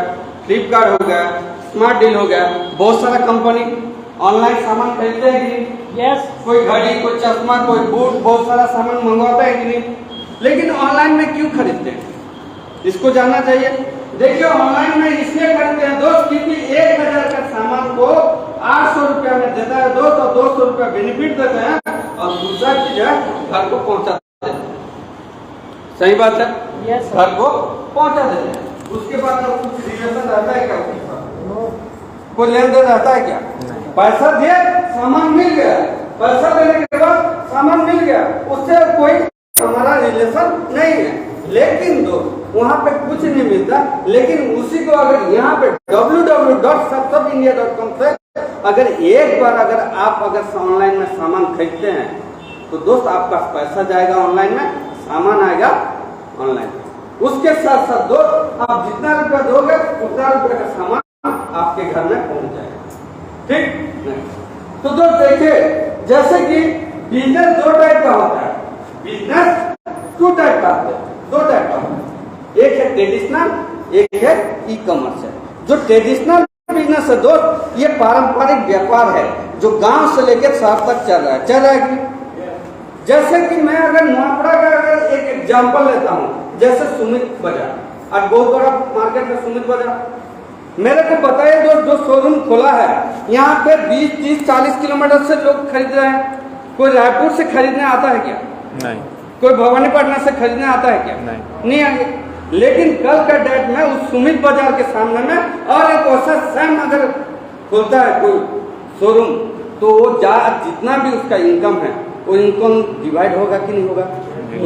S2: फ्लिपकार्ट हो गया, स्मार्ट डील हो गया, बहुत सारा कंपनी ऑनलाइन सामान खरीदते हैं कि नहीं?
S4: यस।
S2: कोई घड़ी, कोई चश्मा, कोई बूट, बहुत सारा सामान मंगवाता है कि नहीं? लेकिन ऑनलाइन में क्यों खरीदते हैं? इसको जानना चाहिए। देखिए ऑनलाइन में इसलिए खरीदते हैं दोस्त क्योंकि 1000 का सामान को 800 रुपया में देता है दोस्त, और 200 रुपया बेनिफिट देते हैं, और दूसरा चीज है घर को पहुंचा देते हैं। सही बात है, घर को पहुंचा देते हैं। उसके बाद कुछ रिलेशन रहता है क्या, कोई लेन देन रहता है क्या? पैसा दिए सामान मिल गया, पैसा देने के बाद सामान मिल गया, उससे कोई हमारा रिलेशन नहीं है। लेकिन वहाँ पे कुछ नहीं मिलता, लेकिन उसी को अगर यहाँ पे www.sabsabindia.com से अगर एक बार अगर ऑनलाइन में सामान खरीदते हैं तो दोस्त आपका पैसा जाएगा ऑनलाइन में, सामान आएगा ऑनलाइन। उसके साथ साथ दोस्त आप जितना रुपया दोगे उतना रुपये का सामान आपके घर में पहुंच जाएगा। ठीक, तो दोस्त देखिए जैसे कि बिजनेस 2 टाइप का होता है, बिजनेस 2 टाइप का होता है, 2 टाइप का होता है। एक है ट्रेडिशनल, एक है ई कॉमर्शियल। जो ट्रेडिशनल बिजनेस है दोस्त, ये पारंपरिक व्यापार है जो गांव से लेकर शहर तक चल रहा है कि जैसे कि मैं अगर नोएडा का अगर एक एग्जांपल लेता हूँ, जैसे सुमित बाजार, आज बहुत बड़ा मार्केट है सुमित बाजार। मेरे को बताइए जो शोरूम खोला है, यहाँ पे 20, 30, 40 किलोमीटर से लोग खरीद रहे हैं। कोई रायपुर से खरीदने आता है क्या? नहीं। कोई भवानीपटना से खरीदने आता है क्या? नहीं आगे। लेकिन कल का डेट में उस सुमित बाजार के सामने में और एक ऐसा सेम अगर खोलता है कोई शोरूम, तो वो जितना भी उसका इनकम है वो इनकम डिवाइड होगा कि नहीं होगा,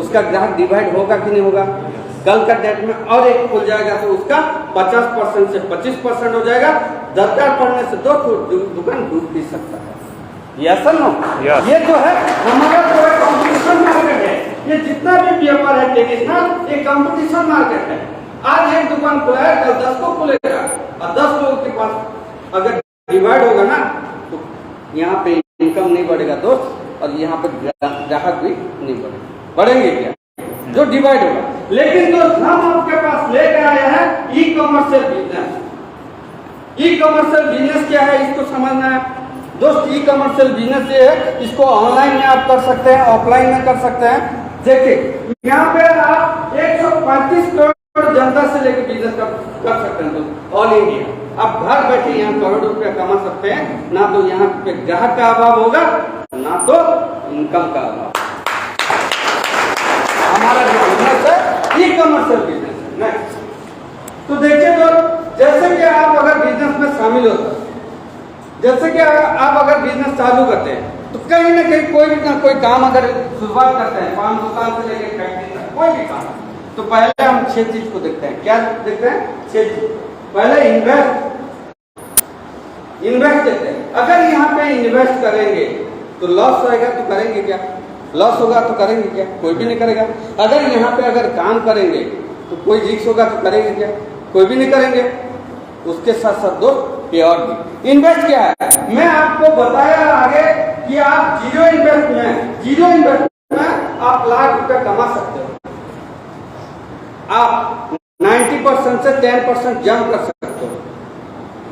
S2: उसका ग्राहक डिवाइड होगा कि नहीं होगा। कल का डेट में और एक खुल जाएगा तो उसका 50% से 25% हो जाएगा। दरकार पड़ने से दुकान डूब भी सकता है। यस नो, ये जो है हमारा जो है कॉम्पिटिशन मार्केट है। ये जितना भी व्यापार है ट्रेडिशनल, ये कॉम्पिटिशन मार्केट है। आज एक दुकान खुला है, कल 10 को खुलेगा, और 10 लोगों के पास अगर डिवाइड होगा ना तो यहाँ पे इनकम नहीं बढ़ेगा दोस्त, और यहाँ पे ग्राहक भी नहीं बढ़ेंगे क्या, जो डिवाइड होगा। लेकिन दोस्त हम आपके पास लेकर आए हैं ई कॉमर्शियल बिजनेस। ई कॉमर्शियल बिजनेस क्या है इसको समझना है दोस्त। ई कॉमर्शियल बिजनेस ये है, इसको ऑनलाइन में आप कर सकते हैं, ऑफलाइन में कर सकते हैं। देखिए यहाँ पे आप 135 करोड़ जनता से लेकर बिजनेस कर सकते हैं दोस्त, ऑल इंडिया। आप घर बैठे यहाँ करोड़ रुपया कमा सकते हैं। ना तो यहाँ पे ग्राहक का अभाव होगा, ना तो इनकम का अभाव। हमारा जो बिजनेस है ई कॉमर्शियल बिजनेस है। तो देखिए दोस्त, जैसे कि आप अगर बिजनेस में शामिल होते हैं, जैसे कि आप अगर बिजनेस चालू करते हैं तो कहीं ना कहीं कोई ना कोई काम अगर शुरुआत करते हैं, पान दुकान से लेकर फैक्ट्री तक कोई भी काम, तो पहले हम 6 चीज को देखते हैं। क्या देखते हैं? 6 चीज। पहले इन्वेस्ट देखते हैं। अगर यहाँ पे इन्वेस्ट करेंगे तो लॉस होएगा तो करेंगे क्या? लॉस होगा तो करेंगे क्या? कोई भी नहीं करेगा। अगर यहाँ पे अगर काम करेंगे तो कोई रिस्क होगा तो करेंगे क्या? कोई भी नहीं करेंगे। उसके साथ साथ दो प्योर भी। इन्वेस्ट क्या है? मैं आपको बताया आगे कि आप जीरो इन्वेस्ट में आप लाख रुपए कमा सकते हो। आप 90% से 10% जंप कर सकते हो।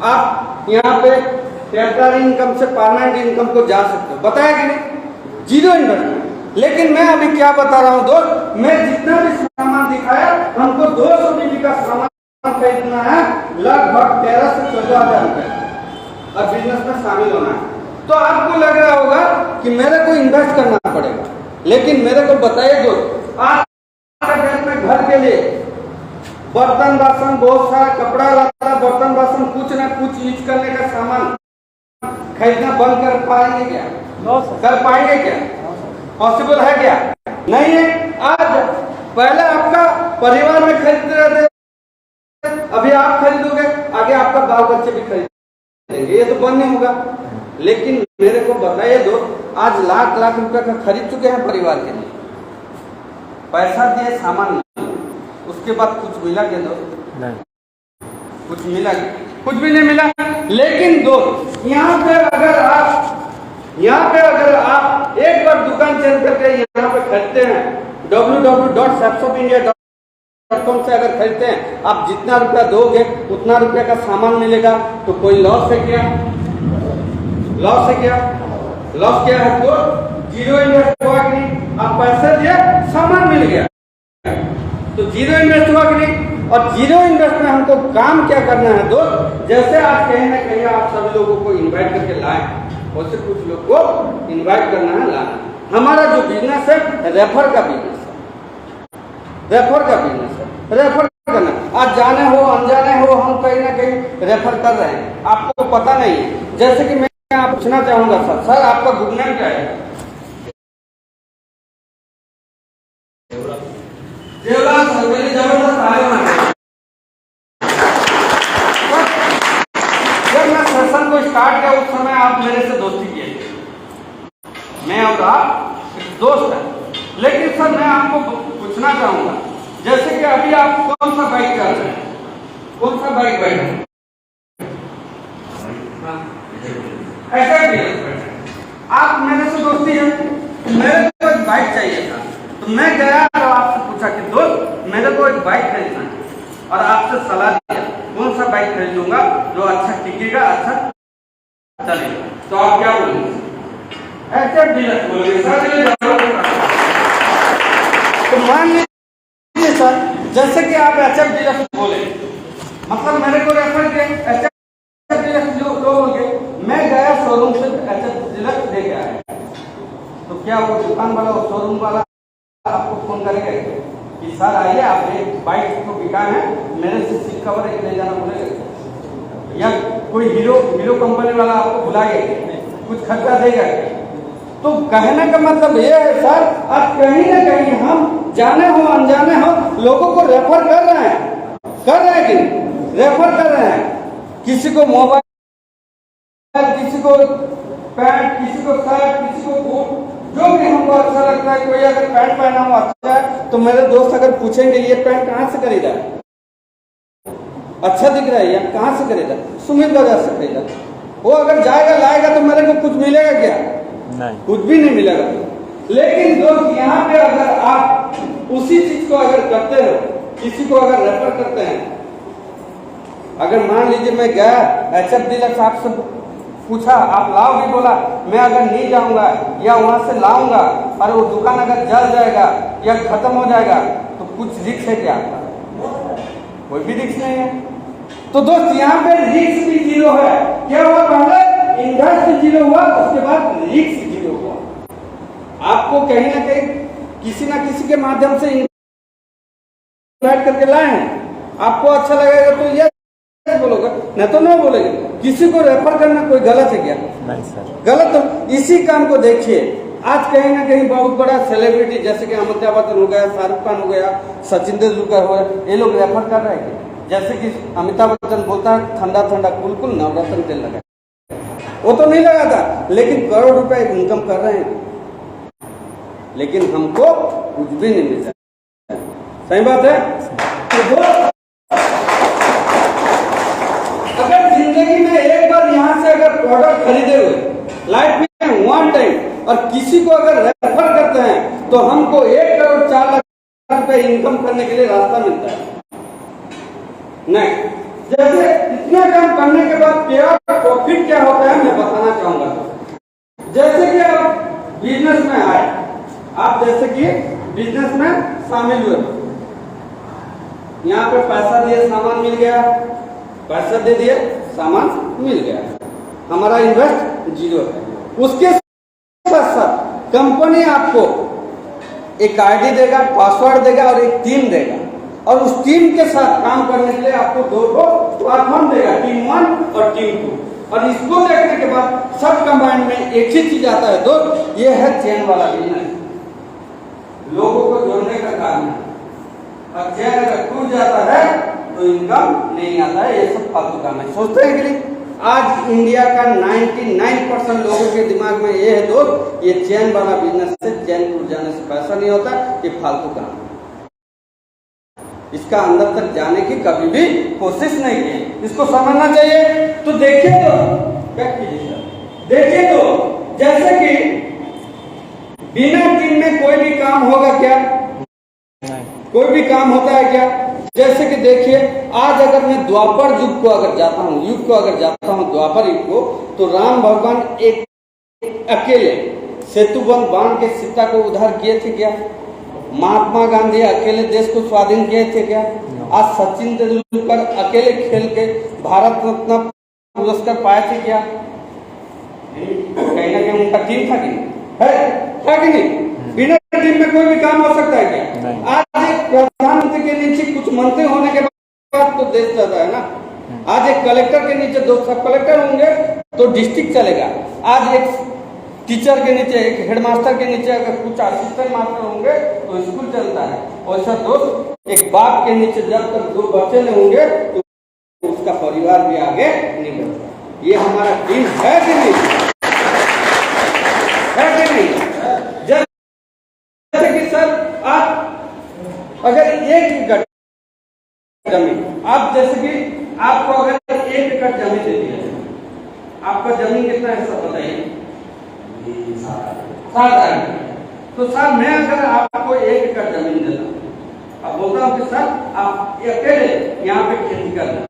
S2: आप यहाँ पे टेम्पररी इनकम से परमानेंट इनकम को जा सकते हो। बताया कि नहीं? Zero investment. लेकिन मैं अभी क्या बता रहा हूँ दोस्त, मैं जितना भी सामान दिखाया, हमको 200 बीबी का सामान खरीदना है, लगभग 13 से 14 हजार रुपए, और बिजनेस में शामिल होना है। तो आपको लग रहा होगा कि मेरे को इन्वेस्ट करना पड़ेगा, लेकिन मेरे को बताइए दोस्त, आज में घर के लिए बर्तन बासन, बहुत सारा कपड़ा लता, बर्तन बासन, कुछ ना कुछ यूज करने का सामान खरीदना बंद कर पाएंगे क्या? कर पाएंगे क्या? पॉसिबल है क्या? नहीं है। आज पहले आपका परिवार में खरीदते रहते, अभी आप खरीदोगे, आगे आपका बाल बच्चे भी खरीदेंगे, ये तो बंद नहीं होगा। लेकिन मेरे को बताइए दोस्त, आज लाख लाख रुपए का खरीद चुके हैं परिवार के लिए, पैसा दिए, सामान, उसके बाद कुछ मिला क्या दोस्त? नहीं, कुछ मिला? कुछ भी नहीं मिला। लेकिन दोस्त यहाँ पे अगर आप एक बार दुकान चेंज करके यहाँ पे खरीदते हैं, www.sabsabindia.com से अगर खरीदते हैं, आप जितना रुपया दोगे उतना रुपया का सामान मिलेगा। तो कोई लॉस है क्या? लॉस है क्या? लॉस क्या है? तो जीरो इन्वेस्ट हुआ कि नहीं? आप पैसे दिए, सामान मिल गया, तो जीरो इन्वेस्ट हुआ कि नहीं? और जीरो इन्वेस्ट में हमको काम क्या करना है दोस्त, जैसे आज कहीं ना कहीं आप सभी लोगों को इन्वाइट करके लाए, वैसे कुछ लोग को इन्वाइट करना है, लाना। हमारा जो बिजनेस है रेफर का बिजनेस है, रेफर का बिजनेस है, रेफर करना। आज जाने हो अनजाने हो हम कहीं ना कहीं रेफर कर रहे हैं, आपको पता नहीं है। जैसे कि मैं आप पूछना चाहूंगा सर आपका गुड नेम क्या है? देवराज सर, मेरी जबरदस्त आयोजन। जब मैं सेशन को स्टार्ट किया उस समय आप मेरे से दोस्ती किए थे, मैं और आप दोस्त हैं। लेकिन सर मैं आपको पूछना चाहूंगा, जैसे कि अभी आप कौन सा बाइक कर रहे हैं, कौन सा बाइक बैठ रहे हैं? आप मेरे से दोस्ती है, मेरे को एक बाइक चाहिए था, तो मैं गया और आपसे पूछा कि दोस्त मेरे को एक बाइक खरीदना है, और आपसे सलाह दिया कौन सा बाइक खरीद लूंगा जो अच्छा टिकेगा, अच्छा चलेगा। तो आप क्या बोलेंगे? ऐसे डीलर बोलेंगे सर। तो मान लीजिए सर, जैसे कि आप एचएफ डीलर बोले, मतलब मेरे को रेफर किया एचएफ डीलर लोगे, मैं गया शोरूम से एचएफ डीलर लेके आया, तो क्या वो दुकान वाला और शोरूम वाला आपको फोन करेगा कि सर आइए आप एक बाइक को बिका है, मेरे से सीट कवर एक ले जाना पड़ेगा, या कोई हीरो कंपनी वाला आपको बुलाएगा, कुछ खर्चा देगा? तो कहने का मतलब ये है सर, आज कहीं ना कहीं हम जाने हो अनजाने हो लोगों को रेफर कर रहे हैं कि रेफर कर रहे हैं। किसी को मोबाइल, किसी को पैंट, किसी को शर्ट, किसी को बूट, जो भी हमको अच्छा लगता है। कोई अगर पैंट पहना हुआ अच्छा है तो मेरे दोस्त अगर पूछेंगे ये पैंट कहाँ से खरीदा, अच्छा दिख रहा है या कहाँ से खरीदा, सुमित बाजार से खरीदा। वो अगर जाएगा लाएगा तो मेरे को कुछ मिलेगा क्या? नहीं, कुछ भी नहीं मिलेगा। लेकिन दोस्त यहाँ पे अगर आप उसी चीज को अगर करते हो, किसी को अगर रेफर करते हैं, अगर मान लीजिए मैं गया एचएफ डीलर साहब से पूछा आप लाओ भी, बोला मैं अगर नहीं जाऊंगा या वहां से लाऊंगा और वो दुकान अगर जल जाएगा या खत्म हो जाएगा तो कुछ रिस्क है क्या आपका? कोई भी रिस्क नहीं है। तो दोस्त यहाँ पे रिस्क भी जीरो है। क्या हुआ? पहले इन्वेस्ट जीरो हुआ, उसके बाद रिस्क जीरो हुआ। आपको कहीं ना कहीं किसी ना किसी के माध्यम से इन्वाइट करके लाए हैं, आपको अच्छा लगेगा तो ये बोलोगे, नहीं तो नहीं बोलेगे। किसी को रेफर करना कोई गलत है क्या? नहीं सर, गलत तो इसी काम को देखिए। आज कहीं ना कहीं बहुत बड़ा सेलिब्रिटी जैसे कि अमिताभ बच्चन हो गया, शाहरुख खान हो गया, सचिन तेंदुलकर हो गया, ये लोग रेफर कर रहे हैं। जैसे कि अमिताभ बच्चन बोलता है ठंडा ठंडा कुल नवरत्न तेल लगा, वो तो नहीं लगाता, लेकिन करोड़ रुपए इनकम कर रहे हैं, लेकिन हमको कुछ भी नहीं मिलता। सही बात है। तो अगर जिंदगी में एक बार यहाँ से अगर प्रोडक्ट खरीदे हुए लाइफ में वन टाइम और किसी को अगर रेफर करते हैं तो हमको 1 करोड़ 4 लाख रुपए इनकम करने के लिए रास्ता मिलता है। नहीं, जैसे इतना काम करने के बाद क्या प्रॉफिट क्या होता है मैं बताना चाहूंगा। जैसे कि आप बिजनेस में आए, आप जैसे कि बिजनेस में शामिल हुए, यहाँ पे पैसा दिए सामान मिल गया, पैसा दे दिए सामान मिल गया, हमारा इन्वेस्ट जीरो है। उसके साथ साथ कंपनी आपको एक आईडी देगा, पासवर्ड देगा और एक टीम देगा, और उस टीम के साथ काम करने के लिए आपको 2 प्लेटफॉर्म देगा, टीम 1 और टीम 2। और इसको देखने के बाद सब कंबाइंड में एक ही चीज आता है दोस्त, ये है चेन वाला बिजनेस, लोगों को जोड़ने का काम है। और चेन अगर टूट जाता है तो इनकम नहीं आता है, ये सब फालतू काम है। सोचते हैं कि नहीं? आज इंडिया का 99% लोगों के दिमाग में ये है दोस्त, ये चेन वाला बिजनेस से, चेन टूट जाने से पैसा नहीं होता, ये फालतू काम है। इसका अंदर तक जाने की कभी भी कोशिश नहीं की, इसको समझना चाहिए। तो देखिए तो क्या कीजिए, देखिए तो जैसे कि बिना टीम में कोई भी काम होगा क्या? कोई भी काम होता है क्या? जैसे कि देखिए, आज अगर मैं द्वापर युग को अगर जाता हूँ, द्वापर युग को, तो राम भगवान एक अकेले सेतुबंध बांध के सीता को उद्धार किए थे क्या? महात्मा गांधी अकेले देश को स्वाधीन किए थे क्या? आज सचिन तेंदुलकर अकेले खेल के भारत रत्न पुरस्कार पाए थे क्या? कहीं ना कहीं उनका टीम था कि नहीं? था कि नहीं? बिना टीम में कोई भी काम हो सकता है क्या? आज एक प्रधानमंत्री के नीचे कुछ मंत्री होने के बाद तो देश चलता है ना। आज एक कलेक्टर के नीचे 2 सब कलेक्टर होंगे तो डिस्ट्रिक्ट चलेगा। आज एक टीचर के नीचे, एक हेडमास्टर के नीचे अगर कुछ असिस्टेंट मास्टर होंगे तो स्कूल चलता है। वैसा दोस्त एक बाप के नीचे जब तक 2 बच्चे नहीं होंगे तो उसका परिवार भी आगे नहीं बढ़ता। ये हमारा टीम है कि नहीं? है कि नहीं? जैसे कि सर आप अगर 1 एकड़ जमीन, आप जैसे कि आपको अगर 1 एकड़ जमीन दे दिया जाए, आपका जमीन कितना है सब बताइए? 7 एकड़। तो सर मैं अगर आपको 1 एकड़ जमीन देता हूँ, अब बोलता हूँ कि सर आप अकेले यहाँ पे खेती करना,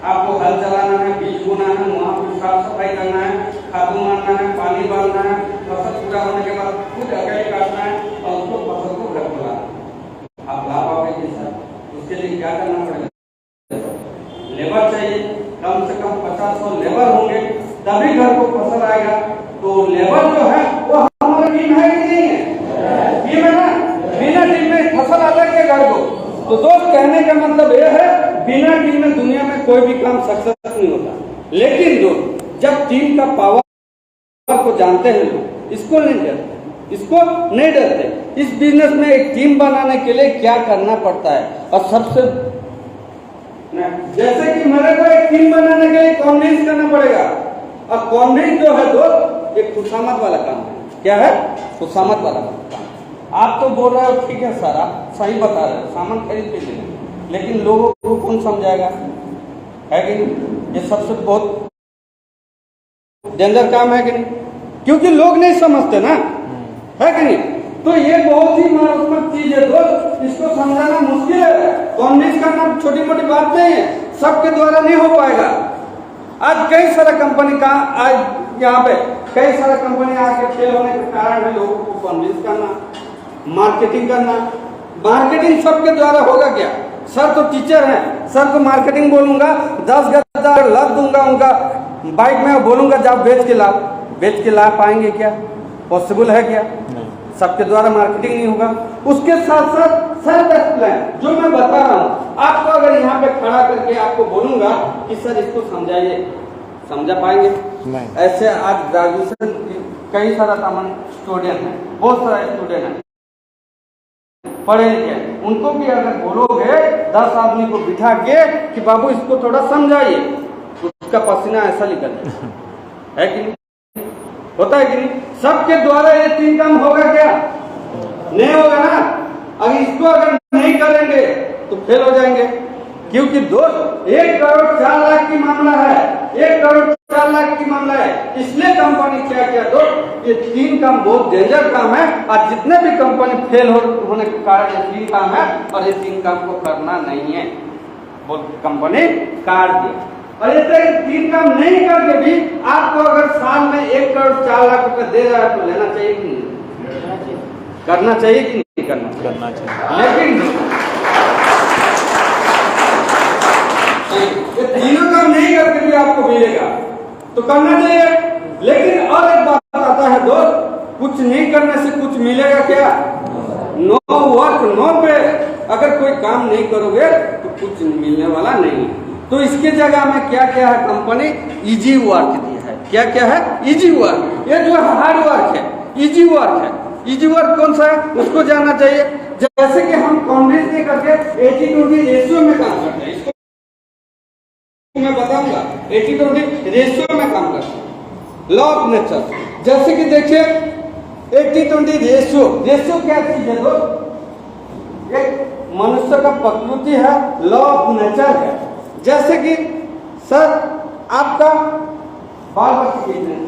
S2: आपको हल चलाना है, बीज बोना है, वहाँ पे साफ सफाई करना है, खाद मारना है, पानी डालना है, फसल पूरा होने के बाद खुद अकेले काटना है और उसको फसल को घर बुलाना है। आप ला पाओगे कि सर? उसके लिए क्या करना पड़ेगा? लेबर चाहिए, कम से कम 50-100 लेबर होंगे तभी घर को फसल आएगा। तो लेबर जो है वो हमारा टीम है कि नहीं है? टीम है ना। बिना टीम में फसल आता है घर को? तो दोस्त कहने का मतलब ये है बिना टीम में दुनिया में कोई भी काम सक्सेस नहीं होता। लेकिन दोस्त जब टीम का पावर को जानते हैं लोग, इसको नहीं डरते, इसको नहीं डरते। इस बिजनेस में एक टीम बनाने के लिए क्या करना पड़ता है और सबसे जैसे कि मेरे को एक टीम बनाने के लिए कॉन्विंस करना पड़ेगा और कॉन्विंस जो है दोस्त एक खुशामद वाला काम है। क्या है? खुशामद वाला काम। आप तो बोल रहे हो ठीक है सर, आप सही बता रहे हो, सामान खरीद के लिए, लेकिन लोगों को कौन समझाएगा? है कि नहीं? ये सबसे बहुत डेंजर काम है कि नहीं? क्योंकि लोग नहीं समझते ना, है कि नहीं? तो ये बहुत ही मारात्मक चीज है दोस्त, इसको समझाना मुश्किल है। कॉन्विंस करना छोटी मोटी बात नहीं है, सबके द्वारा नहीं हो पाएगा। आज कई सारा कंपनी का आज यहाँ पे कई सारा कंपनी आके फेल होने के कारण है लोगों को कॉन्विंस करना, मार्केटिंग करना। मार्केटिंग सबके द्वारा होगा क्या? सर तो टीचर हैं, सर को मार्केटिंग बोलूंगा, 10 गद्दा लग दूंगा उनका बाइक में, बोलूंगा जाओ बेच के ला पाएंगे क्या? पॉसिबल है क्या? सबके द्वारा मार्केटिंग नहीं होगा। उसके साथ साथ सेल्फ एक्सप्लेन जो मैं बता रहा हूँ, आपको अगर यहाँ पे खड़ा करके आपको बोलूंगा कि सर इसको समझाइए, समझा पाएंगे? नहीं। ऐसे आज ग्रेजुएशन कई सारा सामान स्टूडेंट है, बहुत सारे स्टूडेंट है पढ़े लिखे, उनको भी अगर बोलोगे 10 आदमी को बिठा के कि बाबू इसको थोड़ा समझाइए, उसका पसीना ऐसा निकल है कि नहीं? होता है कि नहीं? सबके द्वारा ये 3 काम होगा क्या? नहीं होगा ना। अगर इसको अगर नहीं करेंगे तो फेल हो जाएंगे। क्योंकि दोस्त 1 करोड़ 4 लाख की मामला है, 1 करोड़ 4 लाख की मामला है। इसलिए कंपनी क्या किया दोस्त, ये 3 काम बहुत डेंजर काम है और जितने भी कंपनी फेल होने के कारण ये 3 काम है और ये 3 काम को करना नहीं है, वो कंपनी काट दी। और ये 3 काम नहीं करके भी आपको अगर साल में 1 करोड़ 4 लाख रुपए दे रहा है तो लेना चाहिए कि नहीं? करना चाहिए कि नहीं करना चाहिए? लेकिन ये तीनों काम नहीं करके भी आपको मिलेगा तो करना चाहिए। लेकिन और एक बात आता है दोस्त, कुछ नहीं करने से कुछ मिलेगा क्या? नो वर्क नो पे। अगर कोई काम नहीं करोगे तो कुछ मिलने वाला नहीं है। तो इसके जगह में क्या क्या है, कंपनी इजी वर्क दिया है। क्या क्या है? Easy work. ये जो हार्ड वर्क है इजी वर्क है। इजी वर्क कौन सा है उसको जानना चाहिए। जैसे कि हम कॉन्वेंस नहीं करके 80-20 रेशियो में काम करते हैं, इसको मैं बताऊंगा। 80-20 रेशियो में काम करते हैं, लॉ ऑफ नेचर। जैसे कि देखिए 80-20 रेशियो, रेशियो क्या चीज है दोस्त? एक मनुष्य का प्रकृति है, लॉ ऑफ नेचर है। जैसे कि सर आपका बाल बच्चे कितने हैं?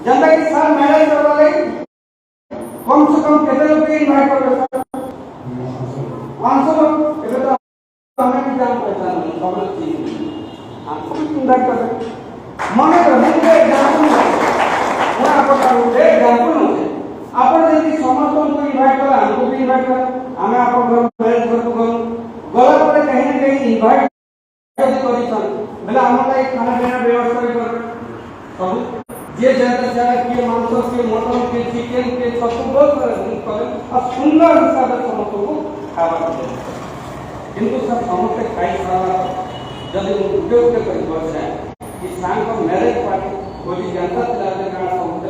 S2: जनता के साथ मैरिज करवा ले, कम से कम कितने लोग इन्वाइट करोगे सर? 500 लोग। मन एग्जाम्पल आप समस्त इनभाइट करा हमको भी इनभाइट करा आम आप मैरेज घर को गला पर कहीं ना कहीं इनभाइट बोले आम खाना पीना व्यवस्था सब जे जाता के मांस के मटन के चिकेन के सब बहुत और सुंदर हिसाब से समस्त को खावा किंतु सब समस्ते खाई सारा जब उद्योग के परिवर्तन है किसान को मैरिज पार्टी कोई जनता चलाने का समुद्र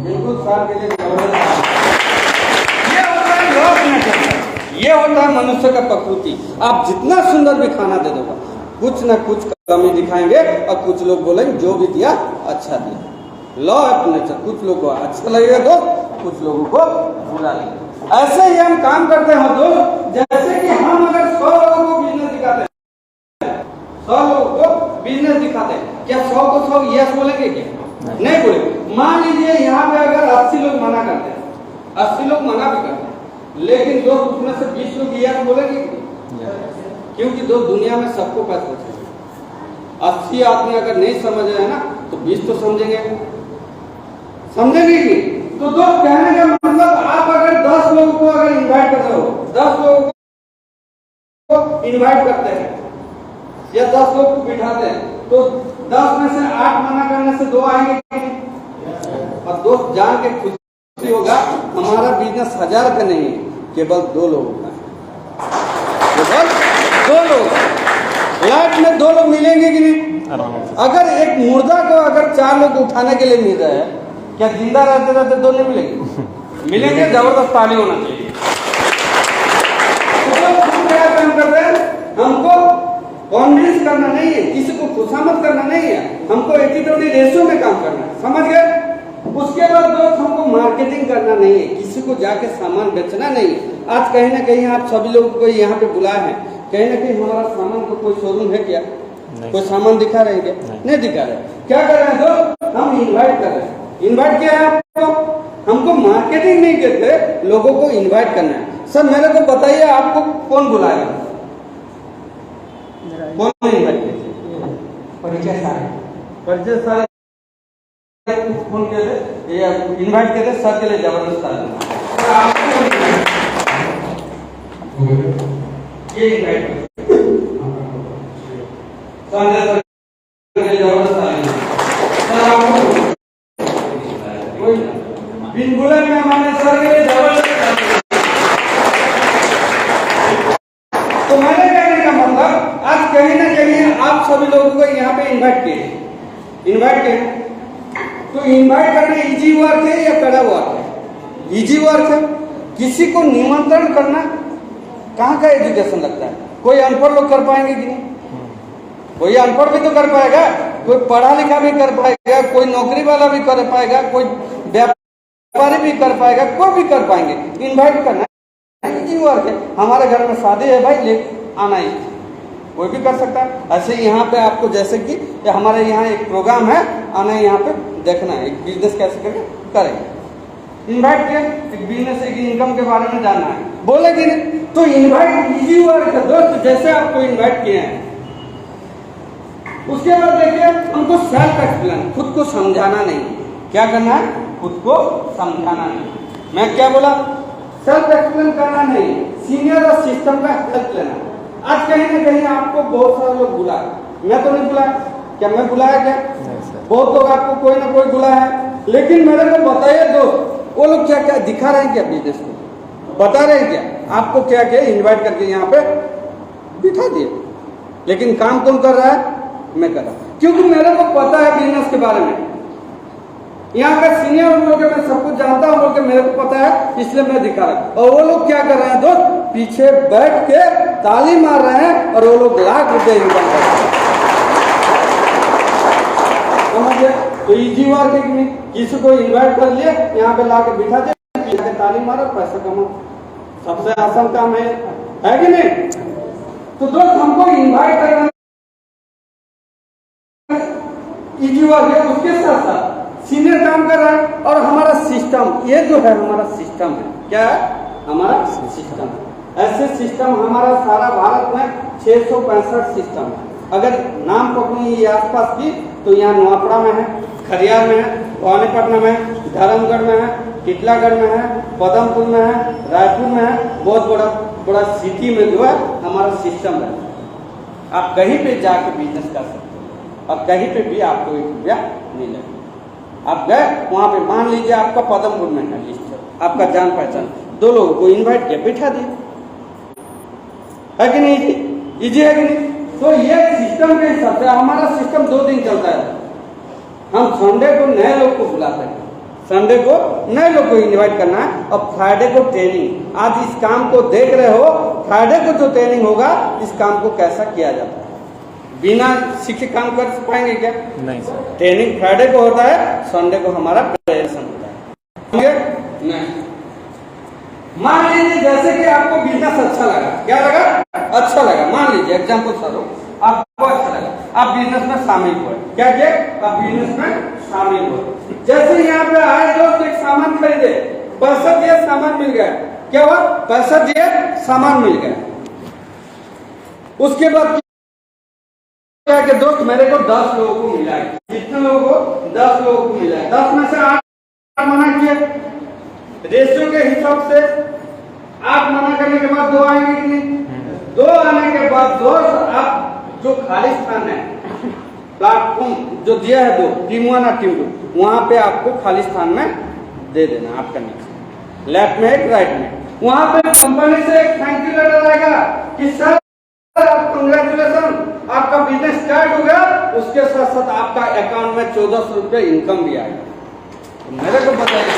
S2: बिल्कुल साल के लिए ये होता है मनुष्य का प्रकृति। आप जितना सुंदर भी खाना दे दोगे कुछ ना कुछ कमी दिखाएंगे और कुछ लोग बोलेंगे जो भी दिया अच्छा दिया। लॉ ऑफ नेचर, कुछ लोगों को अच्छा लगेगा दोस्त, कुछ लोगों को बुरा लगेगा। ऐसे ही हम काम करते हैं दोस्त, जैसे कि हम अगर 100 लोगों को बिजनेस दिखाते हैं, 100 लोगों को बिजनेस दिखाते हैं, क्या 100 को 100 यस बोलेंगे क्या? नहीं बोलेंगे। मान लीजिए यहाँ पे अगर 80 लोग मना करते हैं, 80 लोग मना भी करते हैं, लेकिन दोस्त उसमें से 20 लोग यस बोलेंगे क्योंकि दोस्त दुनिया में सबको पैसा चाहिए। 80 आदमी अगर नहीं समझ रहे हैं ना तो 20 तो समझेंगे कि तो दोस्त कहने का मतलब आप अगर 10 लोगों को अगर इनवाइट कर रहे हो, 10 लोगों को इनवाइट करते हैं या 10 लोग को बिठाते हैं तो 10 में से 8 मना करने से 2 आएंगे और दोस्त जान के खुशी होगा हमारा बिजनेस 1000 का नहीं है, केवल 2 लोगों का है, केवल 2 लोग। लाइफ में 2 लोग मिलेंगे कि नहीं? अगर एक मुर्दा को अगर 4 लोग उठाने के लिए मिल रहे हैं, क्या जिंदा रहते रहते 2 नहीं मिलेंगे? मिलेंगे, जबरदस्त ताली होना चाहिए। तो क्या काम कर रहे हैं? हमको कॉन्विंस करना नहीं है, किसी को खुशामद करना नहीं है, हमको एटीट्यूड रेशियो में काम करना है, समझ गए? उसके बाद दोस्त हमको मार्केटिंग करना नहीं है, किसी को जाके सामान बेचना नहीं है। आज कहीं ना कहीं आप सभी लोगों को यहाँ पे बुलाए हैं, कहीं ना कहीं हमारा सामान को कोई शोरूम है क्या? कोई सामान दिखा रहे हैं क्या? नहीं दिखा रहे। क्या कर रहे हैं दोस्त? हम इन्वाइट कर रहे हैं। इन्वाइट किया है आपको, हमको मार्केटिंग नहीं करते, लोगों को इन्वाइट करना है। सर मेरे को बताइए आपको कौन बुलाएगा? कौन इन्वाइट किया? परिचय सारे फोन किए थे या इन्वाइट किए थे सर के लिए जबरदस्त ये इन्वाइट बिन बुलाए में हमारे सर के लिए जबरदस्त। तो मैंने कहने का मतलब आज कहीं ना कहीं आप सभी लोगों को यहाँ पे इन्वाइट किए तो इन्वाइट करना इजी वर्क है या कड़ा वर्क है? इजी वर्क है। किसी को निमंत्रण करना कहाँ का एजुकेशन लगता है? कोई अनपढ़ लोग कर पाएंगे कि नहीं? कोई अनपढ़ भी तो कर पाएगा, कोई पढ़ा लिखा भी कर पाएगा, कोई नौकरी वाला भी कर पाएगा, कोई व्यापारी भी कर पाएगा, कोई भी कर पाएंगे। इन्वाइट करना इजी वर्क है। हमारे घर में शादी है भाई, ले आना ही कोई भी कर सकता है। ऐसे यहाँ पे आपको जैसे कि हमारे यहाँ एक प्रोग्राम है, आना यहाँ पे देखना है, एक बिजनेस कैसे करके करेंगे। इन्वाइट किया, एक बिजनेस एक इनकम के बारे में जानना है, बोले कि नहीं? तो इन्वाइट इजी वर्क है दोस्त। जैसे आपको इन्वाइट किए हैं उसके बाद देखिए हमको सेल्फ एक्सप्लेन, खुद को समझाना नहीं। क्या करना है? खुद को समझाना नहीं। मैं क्या बोला? सेल्फ एक्सप्लेन करना नहीं, सीनियर और सिस्टम का हेल्प लेना। आज कहीं ना कहीं आपको बहुत सारे लोग बुलाए, मैं तो नहीं बुलाया। क्या मैं बुलाया क्या? बहुत लोग आपको कोई ना कोई बुलाया है, लेकिन मेरे को बताइए दोस्त वो लोग क्या क्या दिखा रहे हैं? क्या बिजनेस को बता रहे हैं? क्या आपको क्या क्या इन्वाइट करके यहाँ पे बिठा दिए, लेकिन काम कौन कर रहा है? मैं कर रहा हूँ, क्योंकि मेरे को पता है बिजनेस के बारे में। यहाँ का सीनियर लोग मैं सब कुछ जानता हूँ, बोल के मेरे को पता है, इसलिए मैं दिखा रहा हूँ। और वो लोग क्या कर रहे हैं दोस्त? पीछे बैठ के ताली मार रहे हैं और वो लोग लाख रुपए इनकम कर रहे हैं। समझिए? तो इजी वर्क है कि नहीं? किसी को इन्वाइट कर लिए, यहाँ पे ला के बिठा दिया, पीछे के ताली मारो, पैसा कमाओ, सबसे आसान काम है कि नहीं? तो दोस्त हमको इन्वाइट करना इजी वर्क है। उसके साथ साथ सीनियर काम कर रहा है और हमारा सिस्टम, ये जो है हमारा सिस्टम है। क्या है? हमारा सिस्टम। ऐसे सिस्टम हमारा सारा भारत में 665 सिस्टम है। अगर नाम पकड़ी ये आसपास की तो यहाँ नोआपड़ा में है, खरियार में है, भवानीपट्टनम में है, धर्मगढ़ में है, टिटलागढ़ में है, पदमपुर में है, रायपुर में है। बहुत बड़ा बड़ा सिटी में जो है हमारा सिस्टम है। आप कहीं पे जाके बिजनेस कर सकते हो और कहीं पे भी आपको 1 रुपया नहीं लगेगा। आप गए वहाँ पे, मान लीजिए आपका पदमपुर में है लिस्ट, आपका जान पहचान, 2 लोगों को इनवाइट किया, बिठा दिए, है कि नहीं? इजी है कि नहीं? तो ये सिस्टम के हिसाब से हमारा सिस्टम 2 दिन चलता है। हम संडे को नए लोग को बुलाते हैं, संडे को नए लोग को इनवाइट करना है और फ्राइडे को ट्रेनिंग। आज इस काम को देख रहे हो, फ्राइडे को जो ट्रेनिंग होगा इस काम को कैसा किया जाता है। बिना सीखे काम कर पाएंगे क्या? नहीं सर। ट्रेनिंग फ्राइडे को होता है, संडे को हमारा प्रेजेंटेशन होता है। नहीं, मान लीजिए जैसे कि आपको बिजनेस अच्छा लगा, क्या लगा? अच्छा लगा। मान लीजिए एग्जाम्पल सर, आपको अच्छा लगा, आप बिजनेस में शामिल हुए। क्या किया? आप बिजनेस में शामिल हुए। जैसे यहाँ पे आए दोस्त, एक सामान खरीदे, पैसा दिए, सामान मिल गया। क्या हुआ? पैसा दिए, सामान मिल गया। उसके बाद क्या कि दोस्त मेरे को 10 लोगों को मिला है। कितने लोगों को? 10 लोगों को मिला है। 10 में से 8 मना किया। रेशियो के हिसाब से 8 मना करने के बाद 2 आएंगे कि नहीं? 2 आने के बाद दोस्त आप जो खाली स्थान है, प्लेटफॉर्म जो दिया है 2, टीम 1 और टीम 2, वहां पे आपको खाली स्थान में दे देना। आपका नीचे लेफ्ट में एक, राइट में, वहां पे कंपनी से एक थैंक यू लेटर आएगा कि सर कंग्रेचुलेसन, आपका बिजनेस स्टार्ट हो गया। उसके साथ साथ आपका अकाउंट में 1400 रुपये इनकम भी आएगा। तो मेरे को बताइए,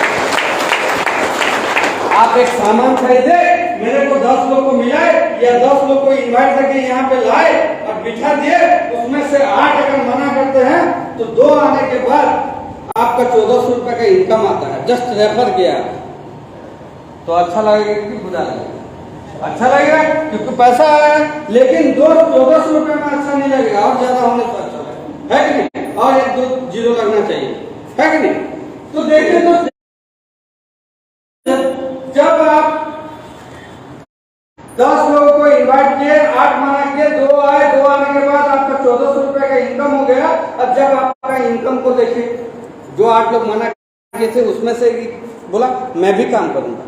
S2: आप एक सामान खरीदे, मेरे को 10 लोग को मिलाए या 10 लोग को इनवाइट करके यहाँ पे लाए और बिठा दिए, उसमें से 8 अगर मना करते हैं तो 2 आने के बाद आपका 1400 रुपये का इनकम आता है। जस्ट रेफर किया तो अच्छा लगेगा कि बुरा लगेगा? अच्छा लगेगा क्योंकि पैसा आया है। लेकिन 1400 रुपये में अच्छा नहीं लगेगा, और ज्यादा होने तो अच्छा लगेगा, है कि नहीं? और 1-2 जीरो लगना चाहिए, है कि नहीं? तो देखिए, तो जब आप 10 लोगों को इनवाइट किए, 8 मना किए, 2 आए, 2 आने के बाद आपका 1400 रुपये का इनकम हो गया। अब जब आपका इनकम को देखिए, जो 8 लोग मना किए थे उसमें से बोला मैं भी काम करूंगा,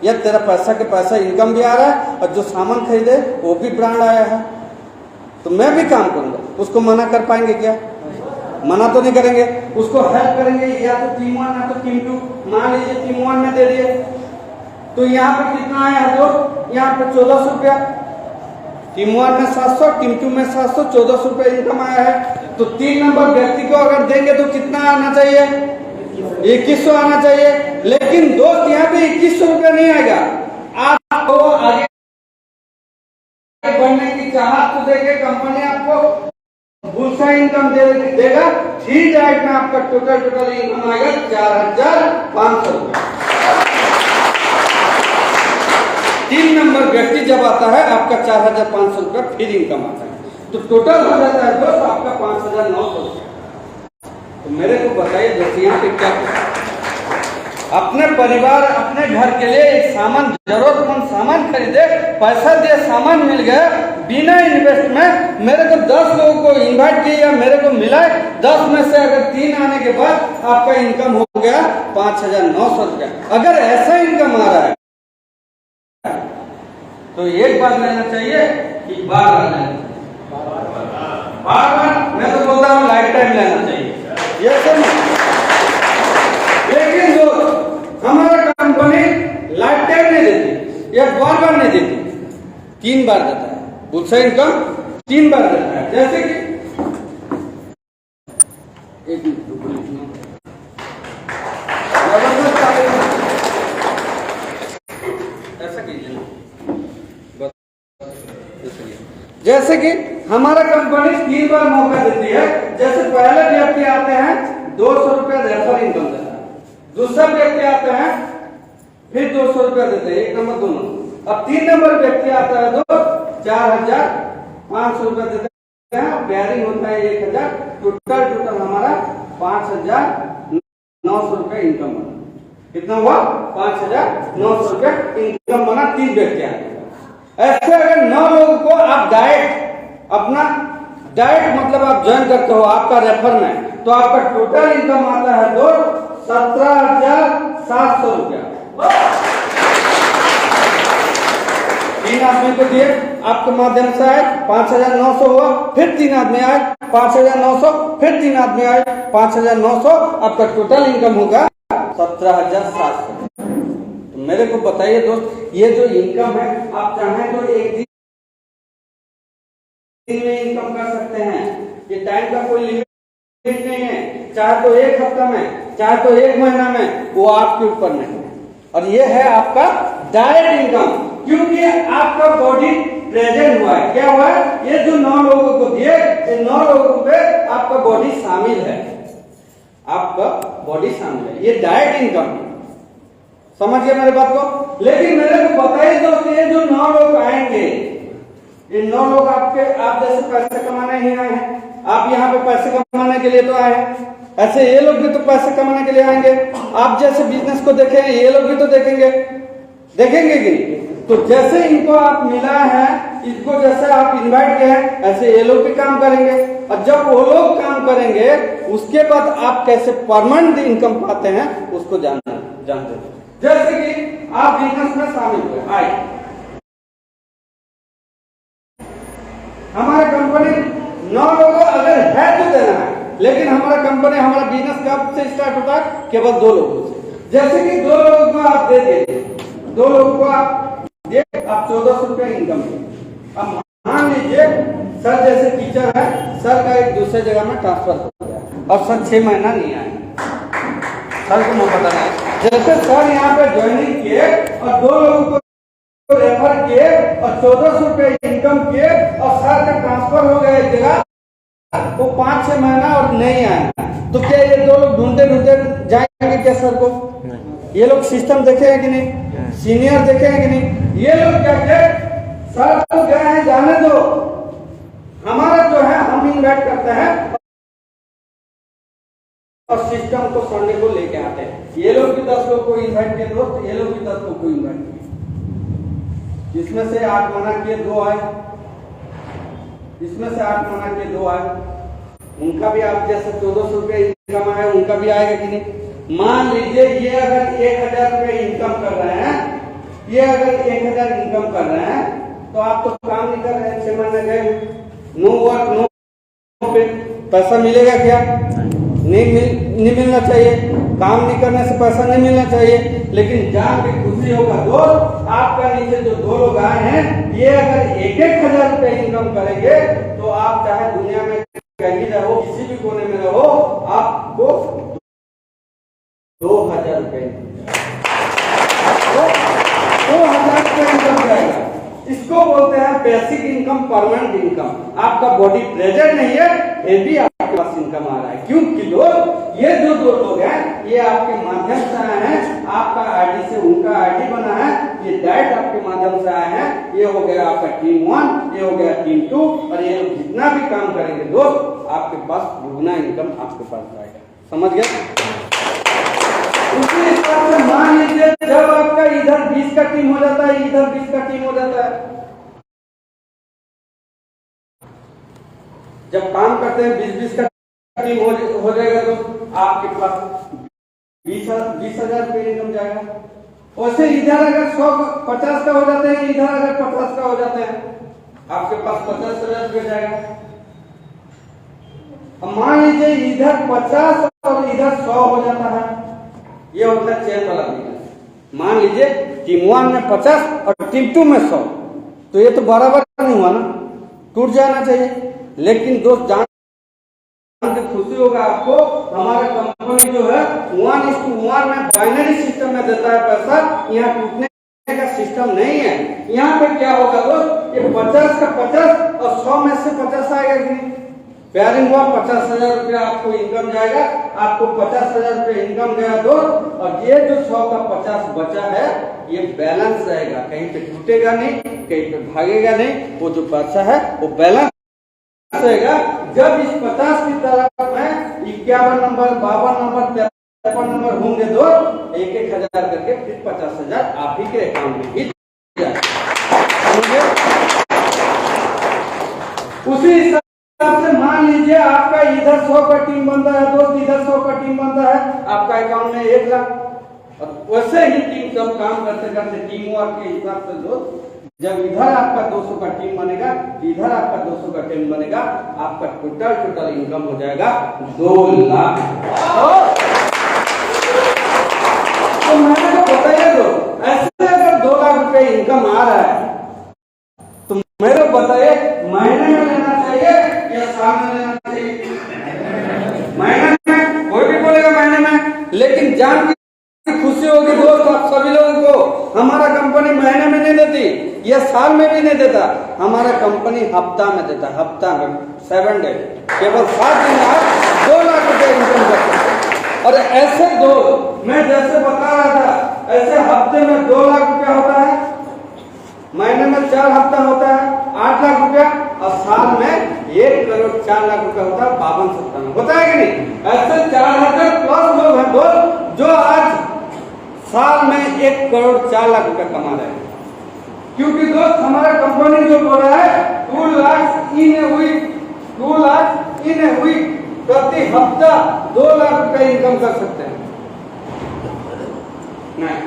S2: या तेरा पैसा के पैसा इनकम भी आ रहा है और जो सामान खरीदे वो भी ब्रांड आया है, तो मैं भी काम करूंगा। उसको मना कर पाएंगे क्या? मना तो नहीं करेंगे, उसको हेल्प करेंगे, या तो टीम 1 या तो टीम 2। मान लीजिए टीम 1 में दे दिए तो यहाँ पे कितना आया है दोस्त? यहाँ पे 1400 रुपया। टीम 1 में 700, टीम 2 में 700, 1400 रुपये इनकम आया है। तो 3 नंबर व्यक्ति को अगर देंगे तो कितना आना चाहिए? 2100 आना चाहिए। लेकिन दोस्त यहाँ पे 2100 रुपया नहीं आएगा। आपको आगे बढ़ने की चाहत तो देखे कंपनी आपको दूसरा इनकम देगा। 3 डाइट में आपका टोटल इनकम आएगा 4500 रुपये। 3 नंबर व्यक्ति जब आता है आपका 4500 रुपये फिर इनकम आता है, तो टोटल हो जाता है दोस्त आपका 5900 रुपये। तो मेरे को बताइए दोस्त, यहाँ पे क्या अपने परिवार, अपने घर के लिए एक सामान, जरूरतमंद सामान खरीदे, पैसा दिए, सामान मिल गया बिना इन्वेस्टमेंट। मेरे को 10 लोगों को इनवाइट किया, मेरे को मिला, 10 में से अगर 3 आने के बाद आपका इनकम हो गया 5900 रुपया। अगर ऐसा इनकम आ रहा है तो एक बार लेना चाहिए कि बार लेना चाहिए? बार मैं तो बोलता हूँ लाइफ टाइम लेना चाहिए, ये सब। लेकिन जो हमारा कंपनी लाइफ टाइम नहीं देती या बार नहीं देती, 3 बार देता है। दूसरा इनकम 3 बार देता है। जैसे कि ऐसा कीजिए, जैसे कि हमारा कंपनी 3 बार मौका देती है। जैसे पहले व्यक्ति आते हैं 200 रुपया रेफर इनकम देता है, दूसरा व्यक्ति आते हैं फिर 200 रुपया देते हैं, 1 नंबर 2 नंबर। अब 3 नंबर व्यक्ति आता है तो 4500 रुपया देते हैं, पेयरिंग होता है 1000, टोटल हमारा 5900 रुपया इनकम बना। कितना हुआ? 5900 रुपया इनकम बना। 3 व्यक्ति आते हैं। ऐसे अगर 9 लोगों को आप आप डायरेक्ट अपना डायरेक्ट मतलब आप ज्वाइन करते हो आपका रेफर में, तो आपका टोटल इनकम आता है दोस्त 17,700 रुपया। 3 आदमी को दिए, आपके माध्यम से आए 5,900 हुआ, फिर 3 आदमी आए 5,900, फिर 3 आदमी आए 5,900, आपका टोटल इनकम होगा 17,700। तो मेरे को बताइए दोस्त, ये जो इनकम है आप चाहें तो एक दिन में इनकम कर सकते हैं, ये टाइम का कोई लिमिट नहीं है, चाहे तो 1 हफ्ता में, चाहे तो 1 महीना में, वो आपके ऊपर नहीं है। और ये है आपका डायरेक्ट इनकम, क्योंकि आपका बॉडी प्रेजेंट हुआ है। क्या हुआ है? ये जो 9 लोगों को दिए, ये 9 लोगों पे आपका बॉडी शामिल है, आपका बॉडी शामिल है, ये डायरेक्ट इनकम। समझ गए मेरे बात को? लेकिन मेरे को बताइए दोस्तों, ये जो 9 लोग आएंगे, ये 9 लोग आप जैसे पैसे कमाने ही आए हैं, आप यहाँ पे पैसे कमाने के लिए तो आए हैं, ऐसे ये लोग भी तो पैसे कमाने के लिए आएंगे। आप जैसे बिजनेस को देखें, ये लोग भी तो देखेंगे कि तो जैसे इनको आप मिला है, इसको जैसे आप इनवाइट किए हैं, ऐसे ये लोग भी काम करेंगे। और जब वो लोग काम करेंगे, उसके बाद आप कैसे परमानेंट इनकम पाते हैं उसको जानते हैं। जैसे कि आप बिजनेस में शामिल हुए, आए हमारा कंपनी 9 लोगों अगर है तो देना है, लेकिन हमारा कंपनी हमारा बिजनेस कब से स्टार्ट होता है? केवल 2 लोगों से। जैसे कि 2 लोगों को आप दे दिए, 2 लोगों को आप दिए, आप 1400 रुपया इनकम किए। अब मान लीजिए सर जैसे टीचर है, सर का एक दूसरे जगह में ट्रांसफर हो गया और सर 6 महीना नहीं आए, सर को मैं पता नहीं। जैसे सर यहाँ पे ज्वाइनिंग किए और 2 लोगों को रेफर किए और 1400 रुपये इनकम किए और सर का ट्रांसफर हो गया एक जगह, वो 5-6 महीना और नहीं आए, तो क्या ये 2 लोग ढूंढते जाएंगे क्या सर को? ये लोग सिस्टम देखे हैं कि नहीं? सीनियर देखे हैं कि नहीं? ये लोग क्या किए, सर तो गए हैं, जाने दो, हमारा जो है हम इन्वाइट करते हैं और सिस्टम को संडे को लेके आते हैं। ये लोग भी 10 लोग को इन्वाइट किए दोस्त, ये लोग भी 10 लोग को इन्वाइट किए, जिसमें से 8 मना किए 2 आए, इसमें से 8 मना किए 2 आए, उनका भी आप जैसे 1400 रुपये इनकम है, उनका भी आएगा कि नहीं? मान लीजिए ये अगर 1000 रुपये इनकम कर रहे हैं, ये अगर 1000 इनकम कर रहे हैं, तो आप तो काम नहीं कर रहे हैं, 6 महीने गए, नो वर्क नो पे, पैसा मिलेगा क्या? नहीं मिलना चाहिए, काम नहीं करने से पैसा नहीं मिलना चाहिए। लेकिन जान के खुशी होगा दोस्त, आपका नीचे जो 2 लोग आए हैं, ये अगर 1,000 रुपये इनकम करेंगे, तो आप चाहे दुनिया में कहीं रहो, किसी भी कोने में रहो, आपको 2,000 रुपये 2,000 रुपये इनकम जाएगा। इसको बोलते हैं बेसिक इनकम, परमानेंट इनकम। आपका बॉडी प्रेजेंट नहीं है, ये भी आपके पास इनकम आ रहा है। क्योंकि लोग ये जो 2 लोग हैं, ये आपके माध्यम से आए हैं, आपका आईडी से उनका आईडी बना है, ये डायरेक्ट आपके माध्यम से आए हैं। ये हो गया आपका टीम 1, ये हो गया टीम 2, और ये लोग जितना भी काम करेंगे दोस्त, आपके पास दुगना इनकम आपके पास आएगा। समझ गए? उसी हिसाब से मान लीजिए जब आपका इधर 20 का टीम हो जाता है, इधर 20 का टीम हो जाता है, जब काम करते हैं 20-20 का टीम हो जाएगा, तो आपके पास 20,000 रुपये इनकम जाएगा। वैसे इधर अगर 150 का हो जाते हैं, इधर अगर 50 का हो जाते हैं, आपके पास 50,000 रुपये जाएगा। अब मान लीजिए इधर 50 और इधर 100 हो जाता है, ये होता है चेन वाला बिजनेस। मान लीजिए टीम 1 में 50 और टीम 2 में 100, तो ये तो बराबर नहीं हुआ ना, टूट जाना चाहिए। लेकिन दोस्त जान के खुशी होगा आपको, हमारा कंपनी जो है 1:1 में बाइनरी सिस्टम में देता है पैसा, यहाँ टूटने का सिस्टम नहीं है। यहाँ पे क्या होगा दोस्त, ये 50 का 50 और 100 में से 50 आएगा कि नहीं? पेयरिंग हुआ, 50,000 रुपया आपको इनकम जाएगा, आपको 50,000 रुपये इनकम गया दोस्त, और ये जो 100 का 50 बचा है, ये बैलेंस रहेगा, कहीं पे टूटेगा नहीं, कहीं पे भागेगा नहीं, वो जो पैसा है वो बैलेंस रहेगा। जब इस 50 की तरफ में 51 नंबर, 52 नंबर, 53 नंबर होंगे दोस्त, 1,000 करके फिर 50,000 आप ही के अकाउंट में ही जाएगा। उसी हिसाब से मान लीजिए आपका इधर 100 का टीम बनता है दोस्त, इधर 100 का टीम बनता है, आपका अकाउंट में 1 लाख। और वैसे ही टीम सब काम करते करते टीम वर्क के हिसाब से दोस्त, जब इधर आपका 200 का टीम बनेगा, इधर आपका 200 का टीम बनेगा, आपका टोटल इनकम हो जाएगा 2 लाख। तो मैंने तो बताइए दो, ऐसे अगर 2 लाख रुपए इनकम आ रहा है तो मेरे को बताइए महीने में लेना चाहिए या साल में लेना चाहिए? महीने में, कोई भी बोलेगा महीने में, लेकिन जान की खुशी होगी दोस्त आप सभी लोगों को, हमारा कंपनी महीने में नहीं देती या साल में भी नहीं देता, हमारा कंपनी हफ्ता में देता, हफ्ता में 7 डे, केवल 7 दिन आप 2 लाख रुपए इनकम कर सकते। और ऐसे दो, मैं जैसे बता रहा था, ऐसे हफ्ते में 2 लाख रुपया होता है, महीने में 4 हफ्ता होता है 8 लाख रुपया, और साल में 1 करोड़ 4 लाख रुपया होता है 52 में, होता है कि नहीं? ऐसे 4000 प्लस लोग हैं दोस्त जो आज साल में 1 करोड़ 4 लाख रुपया कमा रहे हैं, क्योंकि दोस्त हमारा कंपनी जो बोल रहा है 2 लाख इन a week, 2 lakh in a week, प्रति हफ्ता 2 लाख रुपए इनकम कर सकते हैं। नहीं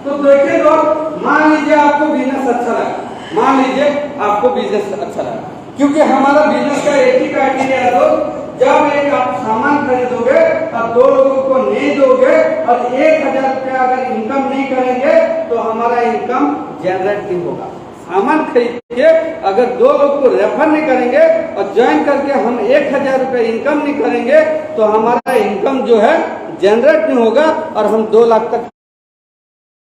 S2: तो देखिए दोस्त, मान लीजिए आपको बिजनेस अच्छा लगा, मान लीजिए आपको बिजनेस अच्छा लगा, क्योंकि हमारा बिजनेस का एक ही क्राइटेरिया है दोस्त, जब एक आप सामान खरीदोगे और 2 लोगों को नहीं दोगे और 1000 रुपया अगर इनकम नहीं करेंगे तो हमारा इनकम जनरेट नहीं होगा। सामान खरीद के अगर 2 लोग को रेफर नहीं करेंगे और ज्वाइन करके हम 1000 रुपये इनकम नहीं करेंगे तो हमारा इनकम जो है जनरेट नहीं होगा और हम 2 लाख तक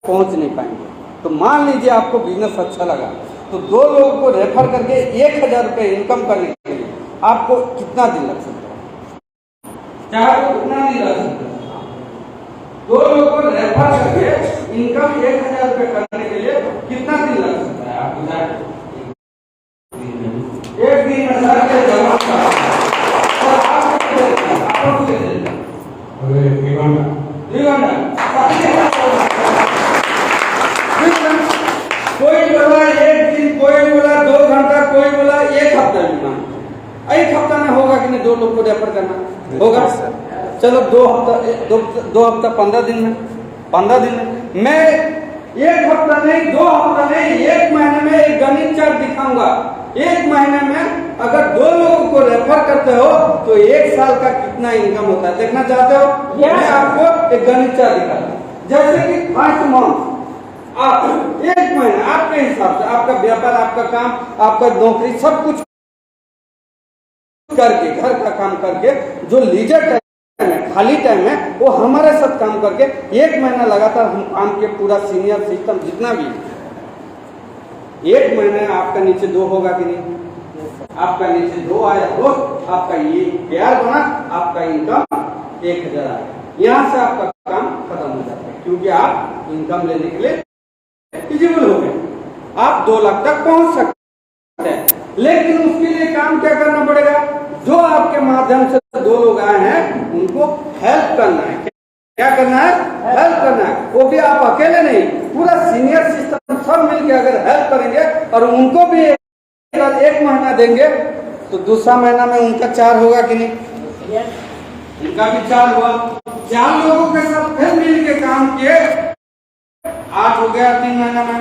S2: पहुंच नहीं पाएंगे। तो मान लीजिए आपको बिजनेस अच्छा लगा तो 2 लोगों को रेफर करके 1000 रुपये इनकम करने के लिए आपको कितना दिन लग सकता है? चाहे तो कितना दिन लग सकता है? 2 लोगों को रेफर करके इनकम 1000 रुपये करने के लिए कितना दिन लग सकता है? आप बताएं। 1 दिन में सर के जवाब का और आपको कितने देते हैं? अरे 2 घंटा कोई बोला 1 दिन, कोई बोला 2 घंटा, कोई बोला 1 हफ्ता भी मान, 1 हफ्ता में होगा कि नहीं 2 लोग को रेफर करना होगा? चलो 2 हफ्ता 15 दिन में, 15 दिन में मैं 1 हफ्ता नहीं 2 हफ्ता नहीं 1 महीने में एक गणित चार्ट दिखाऊंगा। 1 महीने में अगर 2 लोगों को रेफर करते हो तो 1 साल का कितना इनकम होता है देखना चाहते हो? मैं आपको एक गणित चार्ट दिखाता हूँ। जैसे कि फर्स्ट मंथ आप 1 महीना आपके हिसाब से, आपका व्यापार, आपका काम, आपका नौकरी, सब कुछ करके, घर का काम करके, जो लीजर टाइम है, खाली टाइम है, वो हमारे साथ काम करके 1 महीना लगातार हम काम के पूरा सीनियर सिस्टम जितना भी, 1 महीने आपका नीचे 2 होगा कि नहीं? आपका नीचे 2 आया तो आपका ये प्यार बना, आपका इनकम 1000 आया, यहाँ से आपका काम खत्म हो जाता है, क्योंकि आप इनकम लेने के लिए एलिजिबल हो गए, आप 2 लाख तक पहुंच सकते हैं। लेकिन उसके लिए काम क्या करना पड़ेगा? जो आपके माध्यम से 2 लोग आए हैं उनको हेल्प करना है। क्या करना है? हेल्प करना है। वो भी आप अकेले नहीं, पूरा सीनियर सिस्टम सब मिलकर अगर हेल्प करेंगे और उनको भी 1 महीना देंगे तो दूसरा महीना में उनका 4 होगा कि नहीं? उनका भी 4 हुआ। 4 लोगों के साथ फिर मिल के काम किए, 8 हो गया 3 महीना में।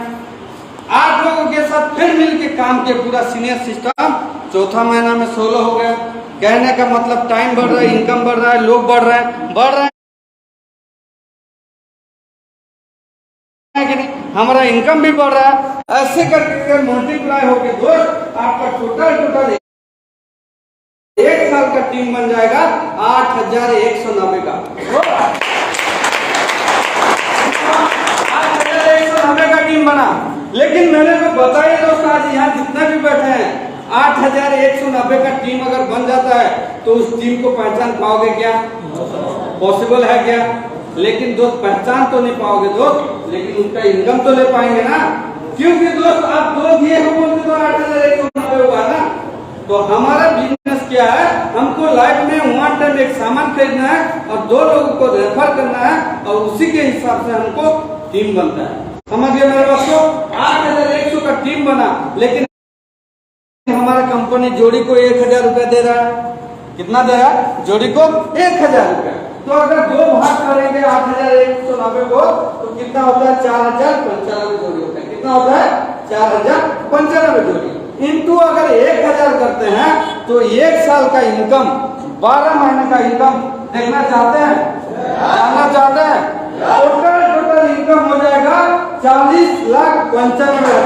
S2: 8 लोगों के साथ फिर मिलके काम किया पूरा सीनियर सिस्टम, चौथा महीना में 16 हो गया। कहने का मतलब टाइम बढ़ रहा है, इनकम बढ़ रहा है, लोग बढ़ रहे हैं कि नहीं? हमारा इनकम भी बढ़ रहा है। ऐसे करके मल्टीप्लाई होके दोस्त आपका टोटल 1 साल का टीम बन जाएगा 8190 का। 8190 का टीम बना। लेकिन मैंने तो बताया दोस्त, आज यहाँ जितने भी बैठे हैं 8190 का टीम अगर बन जाता है तो उस टीम को पहचान पाओगे क्या? पॉसिबल है क्या? लेकिन दोस्त पहचान तो नहीं पाओगे दोस्त, लेकिन उनका इनकम तो ले पाएंगे ना, क्योंकि दोस्त आप 2 दिए हो बोलते तो 8190 हुआ ना। तो हमारा बिजनेस क्या है? हमको लाइफ में 1 टाइम एक सामान खरीदना है और 2 लोगों को रेफर करना है और उसी के हिसाब से हमको टीम बनता है। समझ गए मेरे दोस्तों? 8100 का टीम बना, लेकिन हमारा कंपनी जोड़ी को 1000 रुपया दे रहा है। कितना दे रहा है? जोड़ी को 1000 रुपया। तो अगर दो भाग करेंगे 8190 को तो कितना होता है? 4095 जोड़ी होता है। कितना होता है? 4095 जोड़ी। इंटू अगर 1000 करते हैं तो एक साल का इनकम, 12 महीने का इनकम देखना चाहते हैं, जानना चाहते हैं? टोटल इनकम हो जाएगा 40,95,000।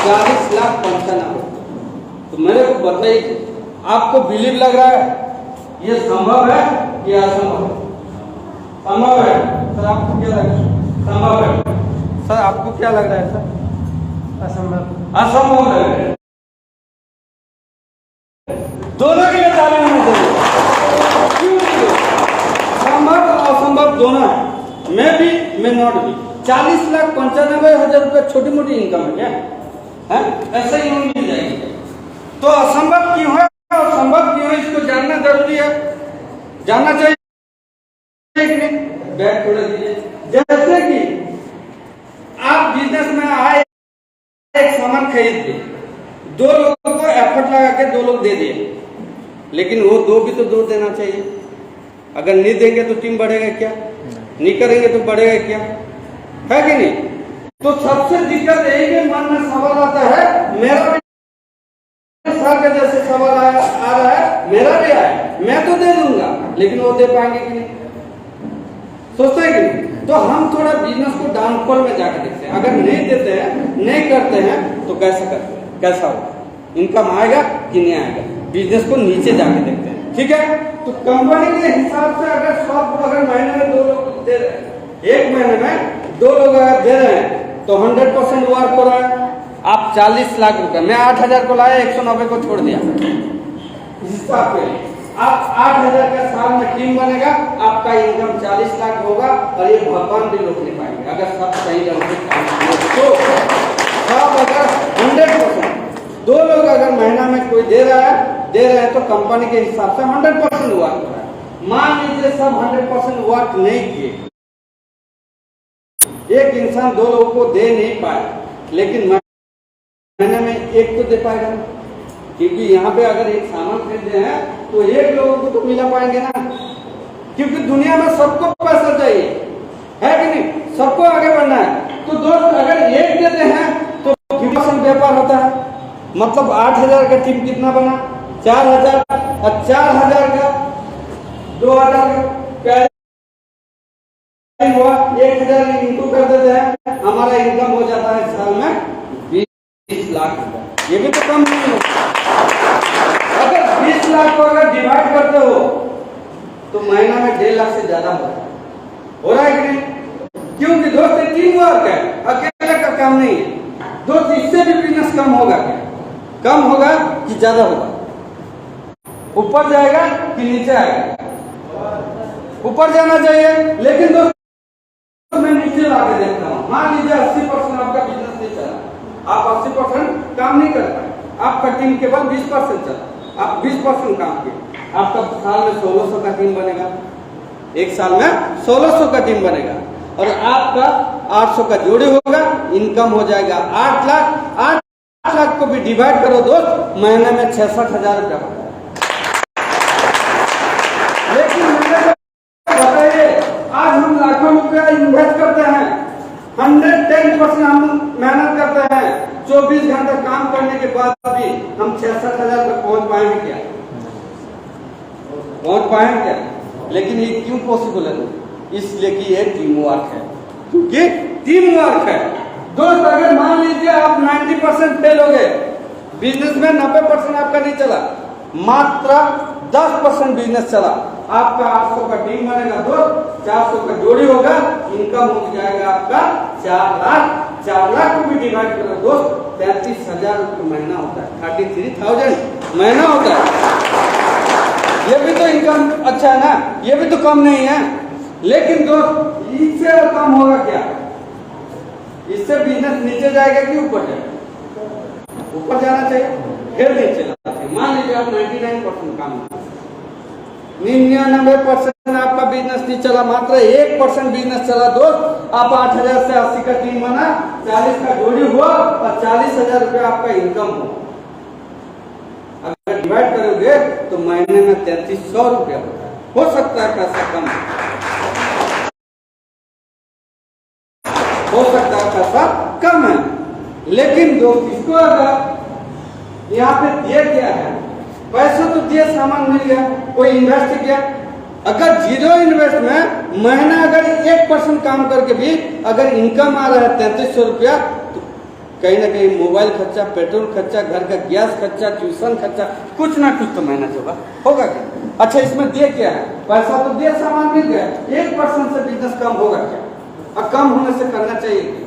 S2: 40,95,000। तो मेरे को बताइए, आपको बिलीव लग रहा है ये संभव है कि असंभव? संभव है सर? आपको क्या लग रहा है? संभव है सर? आपको क्या लग रहा है सर? असंभव। असंभव लग रहा है। दोनों के लिए ताली होनी चाहिए। क्यों? संभव और असंभव दोनों है। मैं भी, मैं नॉट भी। 40,95,000 रुपये छोटी मोटी इनकम है क्या? है? ऐसे ही मिल जाएगी। तो असंभव क्यों है और संभव क्यों है, इसको जानना जरूरी है। जानना चाहिए कि नहीं? बैग थोड़ा दीजिए। जैसे कि आप बिजनेस में आए, एक सामान खरीद दिए, 2 लोगों को एफर्ट लगा के 2 लोग दे दिए, लेकिन वो 2 भी तो 2 देना चाहिए। अगर नहीं देंगे तो टीम बढ़ेगा क्या? नहीं करेंगे तो बढ़ेगा क्या? है कि नहीं? तो सबसे दिक्कत यही कि मन में सवाल आता है, मेरा भी सर के जैसे सवाल आ रहा है, मेरा भी आया, मैं तो दे दूंगा, लेकिन वो दे पाएंगे कि नहीं? सोचते हैं कि नहीं? तो हम थोड़ा बिजनेस को डाउनफॉल में जाकर देखते हैं। अगर नहीं देते हैं, नहीं करते हैं तो कैसे करते हैं? कैसा होगा? इनकम आएगा कि नहीं आएगा? बिजनेस को नीचे जाके देखते हैं। ठीक है? तो कंपनी के हिसाब से अगर 100 अगर महीने में 2 लोग दे रहे हैं, एक महीने में 2 लोग अगर दे रहे हैं तो 100% वर्क हो रहा है। आप 40 लाख रुपए, मैं 8000 को लाया, 190 को छोड़ दिया। हिसाब पे आप 8000 का साल में टीम बनेगा, आपका इनकम 40 लाख होगा और ये भगवान भी रोक नहीं पाएंगे अगर सब सही ढंग से काम करें। तो सब अगर 100% 2 लोग अगर महीना में कोई दे रहे हैं तो कंपनी के हिसाब से 100% वर्क हो रहा है। मान लीजिए सब 100% वर्क नहीं किए, एक इंसान 2 लोगों को दे नहीं पाया, लेकिन महीने में एक तो दे पाएगा, क्योंकि यहाँ पे अगर एक सामान खरीदते हैं तो एक लोगों को तो मिला पाएंगे ना, क्योंकि दुनिया में सबको पैसा चाहिए, है कि नहीं? सबको आगे बढ़ना है। तो दोस्त अगर एक देते हैं तो 50% व्यापार होता है, मतलब 8000 का टीम कितना बना? 4000, और 4000 का 2000 का हुआ, 1000 इंटू कर देते हैं, हमारा इनकम हो जाता है साल में 20 लाख रुपए। ये भी तो कम नहीं है। अगर 20 लाख को अगर डिवाइड करते हो तो महीना में 1.5 लाख से ज्यादा हो रहा है कि नहीं? क्योंकि दोस्त टीम वर्क है, अकेले का काम नहीं है। दोस्त इससे भी बिजनेस कम होगा क्या? कम होगा कि ज्यादा होगा? ऊपर जाएगा कि नीचे आएगा? ऊपर जाना चाहिए। लेकिन दोस्त मैं नीचे लाके देखता हूँ, मान लीजिए 80% आपका बिजनेस नहीं चला, आप 80% काम नहीं कर पाए, आपका टीम केवल 20% चला, आप 20% काम किए, आपका साल में 1600 का टीम बनेगा, एक साल में 1600 का टीम बनेगा, और आपका 800 का जोड़ी होगा, इनकम हो जाएगा 8 लाख। 8 लाख को भी डिवाइड करो दोस्त, महीने में 66,000 रुपया होगा। लेकिन बताइए, आज हम लाखों रुपया इन्वेस्ट करते हैं, 110% हम मेहनत करते हैं, 24 घंटे काम करने के बाद भी हम 66,000 तक पहुंच पाएंगे क्या? पहुंच पाएंगे क्या? लेकिन ये क्यों पॉसिबल है? इसलिए कि ये टीम वर्क है, क्योंकि टीम वर्क है। दोस्त अगर मान लीजिए आप 90% फेल हो गए, बिजनेस में 90% आपका नहीं चला, मात्र 10% बिजनेस चला, आपका 800 का टीम बनेगा दोस्त, 400 का जोड़ी होगा, इनकम हो जाएगा आपका 4 लाख। 4 लाख को भी डिवाइड करो दोस्त, 33,000 रुपये महीना होता है, 33,000 महीना होता है। ये भी तो इनकम अच्छा है ना, ये भी तो कम नहीं है। लेकिन दोस्त इससे और कम होगा क्या? इससे बिजनेस नीचे जाएगा कि ऊपर जाएगा? ऊपर जाना चाहिए, फिर नीचे जाना चाहिए। मान लीजिए आप 99% काम, 99% आपका बिजनेस नहीं चला, मात्र 1% बिजनेस चला दोस्त, आप 8,000 से 80 का टीम बना, 40 का जोड़ी हुआ और 40,000 रुपया आपका इनकम हो। अगर डिवाइड करोगे तो महीने में 3,300 रुपया होता है। हो सकता है पैसा कम, हो सकता है पैसा कम है, लेकिन दोस्त इसको अगर यहाँ पे दिया गया है, पैसा तो दिया, सामान मिल गया, कोई इन्वेस्ट किया, अगर जीरो इन्वेस्ट में महीना अगर 1% काम करके भी अगर इनकम आ रहा है 3,300 रुपया, तो कहीं ना कहीं मोबाइल खर्चा, पेट्रोल खर्चा, घर का गैस खर्चा, ट्यूशन खर्चा, कुछ ना कुछ तो मैनेज होगा क्या? अच्छा, इसमें दिया क्या है? पैसा तो दिया, सामान मिल गया, 1% से बिजनेस कम होगा क्या? और कम होने से करना चाहिए,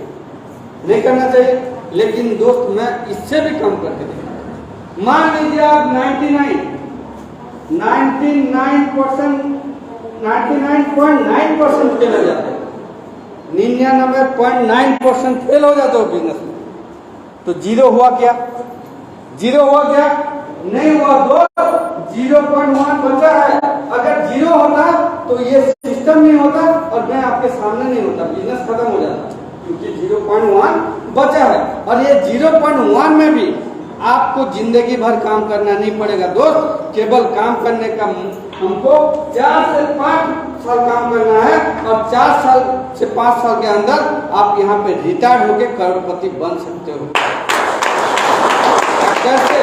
S2: नहीं करना चाहिए। लेकिन दोस्त मैं इससे भी कम करके देखा, मान लीजिए आप 99.9% फेल हो जाते हैं, 99.9% फेल हो जाते हो बिजनेस में, तो जीरो हुआ क्या? जीरो हुआ क्या? नहीं हुआ दोस्त, 0.1 बचा है। अगर जीरो होता तो ये सिस्टम नहीं होता और मैं आपके सामने नहीं होता, बिजनेस खत्म हो जाता, क्योंकि 0.1 बचा है। और ये 0.1 में भी आपको जिंदगी भर काम करना नहीं पड़ेगा दोस्त, केवल काम करने का हमको 4 से 5 साल काम करना है, और 4 साल से 5 साल के अंदर आप यहाँ पे रिटायर्ड होकर करोड़पति बन सकते हो। कैसे?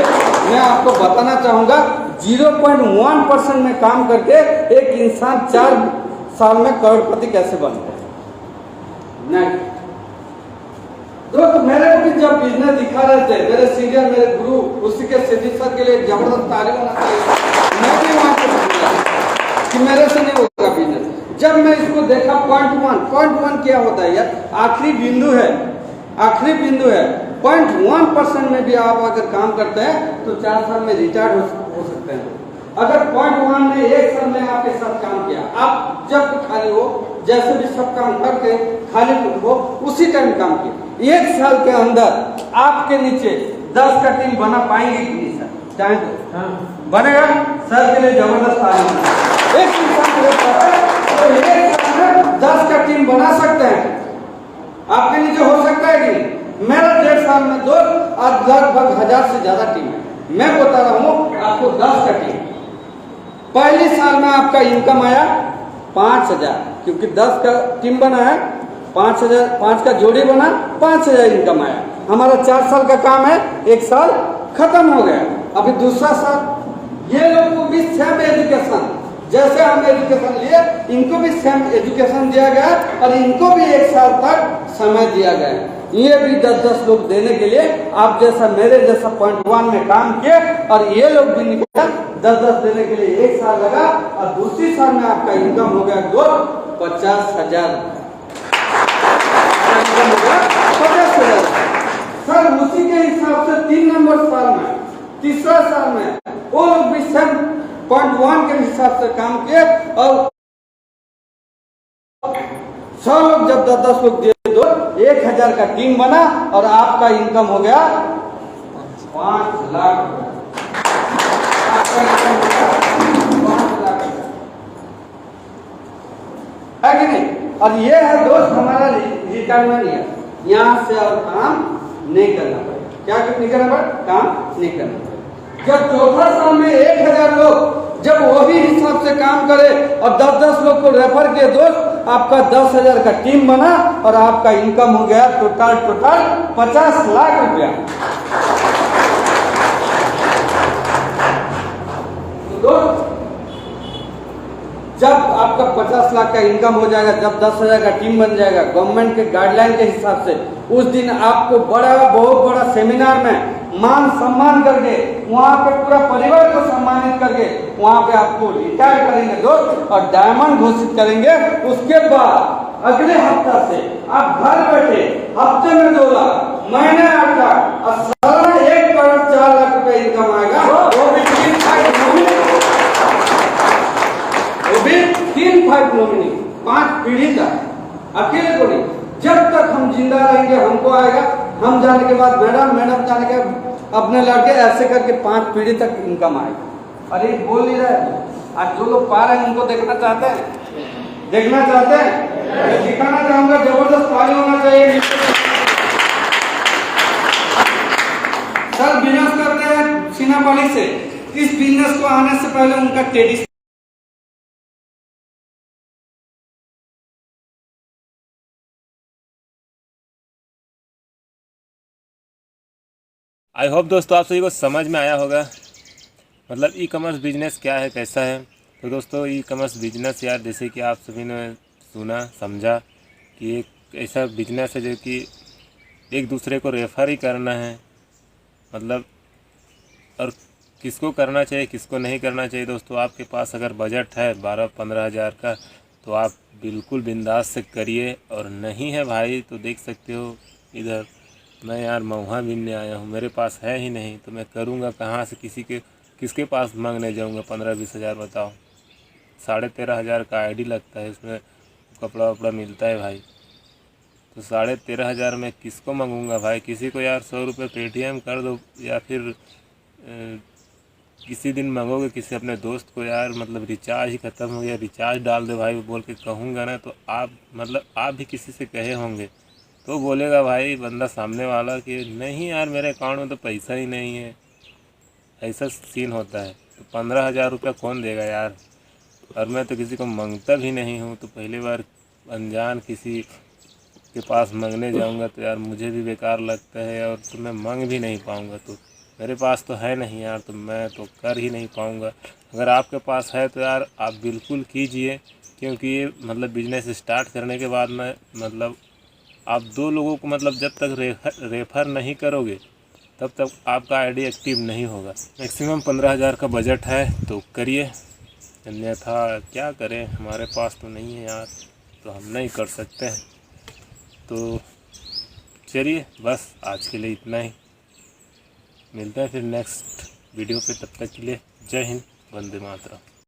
S2: मैं आपको बताना चाहूंगा। 0.1% में काम करके एक इंसान 4 साल में करोड़पति कैसे बनता है? नहीं दोस्त, मेरे भी जब बिजनेस दिखा रहे थे, मेरे सीनियर, मेरे गुरु, उसी के सर के लिए जबरदस्त तारीफ होना चाहिए। मैं भी वहां पे कि मेरे से नहीं होगा बिजनेस। जब मैं इसको देखा, पॉइंट वन क्या होता है यार? आखिरी बिंदु है, आखिरी बिंदु है। 0.1% में भी आप अगर काम करते हैं तो 4 साल में रिटायर्ड हो सकते हैं। अगर 0.1 में 1 साल में आपके साथ काम किया, आप जब खाली हो, जैसे भी सब काम करके खाली हो, उसी टाइम काम किया, 1 साल के अंदर आपके नीचे 10 का टीम बना पाएंगे कि नहीं सर? चाहे तो बनेगा। सर के लिए जबरदस्त तारीफ। एक इंसान तो 1 साल में 10 का टीम बना सकते हैं, आपके नीचे हो सकता है कि नहीं? मेरा 1.5 साल में दोस्त आज लगभग 1000 से ज्यादा टीम है। मैं बता रहा हूँ आपको 10 का टीम। पहले साल में आपका इनकम आया 5,000, क्योंकि 10 का टीम बना है, 5,000, 5 का जोड़ी बना, 5,000 इनकम आया। हमारा 4 साल का काम है, 1 साल खत्म हो गया। अभी दूसरा साल ये लोग को भी सेम एजुकेशन, जैसे हम एजुकेशन लिए, इनको भी सेम एजुकेशन दिया गया और इनको भी 1 साल तक समय दिया गया। ये भी 10-10 लोग देने के लिए, आप जैसा मेरे जैसा 0.1 में काम किए, और ये लोग भी निकला 10-10 देने के लिए 1 साल लगा, और दूसरी साल में आपका इनकम हो गया 50,000। सर उसी के हिसाब से 3 नंबर साल में, तीसरा साल में वो लोग भी सेम 0.1 के हिसाब से काम किए, और 100 लोग जब 10-10 लोग दिए तो 1,000 का टीम बना, और आपका इनकम हो गया 5 लाख। आपका इनकम हो गया 5 लाख, है कि नहीं? और ये है दोस्त हमारा रिटायरमेंट ईयर। यहाँ से और काम नहीं करना पड़ेगा। क्या नहीं करना पड़ेगा? काम नहीं करना पड़ेगा। जब चौथा साल में 1,000 लोग जब वही हिसाब से काम करे और 10-10 लोग को रेफर किए दोस्त, आपका 10,000 का टीम बना, और आपका इनकम हो गया टोटल 50 लाख रुपया। तो दोस्त जब आपका 50 लाख का इनकम हो जाएगा, जब 10,000 का टीम बन जाएगा गवर्नमेंट के गाइडलाइन के हिसाब से, उस दिन आपको बहुत बड़ा सेमिनार में मान सम्मान करके, वहाँ पे पूरा परिवार को सम्मानित करके, वहाँ पे आपको रिटायर करेंगे दोस्त, और डायमंड घोषित करेंगे। उसके बाद अगले हफ्ता से आप घर बैठे हफ्ते में 2 लाख, महीने 8 लाख, और सालाना 1 करोड़ 4 लाख रुपए इनकम आएगा। वो भी 3-5 नॉमिनी, 5 पीढ़ी तक, अकेले को नहीं। जब तक हम जिंदा रहेंगे हमको आएगा, हम जाने के बाद मैडम जाने के अपने लड़के, ऐसे करके 5 पीढ़ी तक इनकम आएगा। अरे बोल नहीं रहे, आज जो लोग पा रहे हैं उनको देखना चाहते हैं। देखना चाहते हैं? मैं दिखाना चाहूंगा, जबरदस्त ताली होना चाहिए। सर बिजनेस करते हैं सीनापाली से। इस बिजनेस को आने से पहले उनका टेडी
S1: आई होप दोस्तों आप सभी को समझ में आया होगा मतलब ई कॉमर्स बिजनेस क्या है, कैसा है। तो दोस्तों ई कॉमर्स बिजनेस यार, जैसे कि आप सभी ने सुना समझा कि एक ऐसा बिजनेस है जो कि एक दूसरे को रेफ़र ही करना है मतलब, और किसको करना चाहिए किसको नहीं करना चाहिए। दोस्तों आपके पास अगर बजट है 12-15 हज़ार का तो आप बिल्कुल बिंदास से करिए, और नहीं है भाई तो देख सकते हो इधर मैं यार महुआ बीनने आया हूँ, मेरे पास है ही नहीं तो मैं करूँगा कहाँ से, किसके पास मांगने जाऊँगा 15-20 हज़ार। बताओ 13,500 का आईडी लगता है, उसमें कपड़ा वपड़ा मिलता है भाई, तो 13,500 में किसको मांगूंगा भाई। किसी को यार 100 रुपये पेटीएम कर दो, या फिर किसी दिन मांगोगे किसी अपने दोस्त को यार मतलब रिचार्ज ही ख़त्म हो गया, रिचार्ज डाल दे भाई बोल के कहूँगा ना, तो आप मतलब आप भी किसी से कहे होंगे तो बोलेगा भाई बंदा सामने वाला कि नहीं यार मेरे अकाउंट में तो पैसा ही नहीं है। ऐसा सीन होता है। तो 15,000 रुपया कौन देगा यार, और मैं तो किसी को मांगता भी नहीं हूँ। तो पहली बार अनजान किसी के पास मांगने जाऊँगा तो यार मुझे भी बेकार लगता है, और तो मैं मांग भी नहीं पाऊँगा। तो मेरे पास तो है नहीं यार, तो मैं तो कर ही नहीं पाऊँगा। अगर आपके पास है तो यार आप बिल्कुल कीजिए, क्योंकि ये मतलब बिजनेस स्टार्ट करने के बाद में मतलब आप 2 लोगों को मतलब जब तक रेफ़र नहीं करोगे तब तक आपका आईडी एक्टिव नहीं होगा। मैक्सिमम 15,000 का बजट है तो करिए, अन्यथा क्या करें, हमारे पास तो नहीं है यार, तो हम नहीं कर सकते हैं। तो चलिए बस आज के लिए इतना ही, मिलते हैं फिर नेक्स्ट वीडियो पे, तब तक के लिए जय हिंद, वंदे मातरम।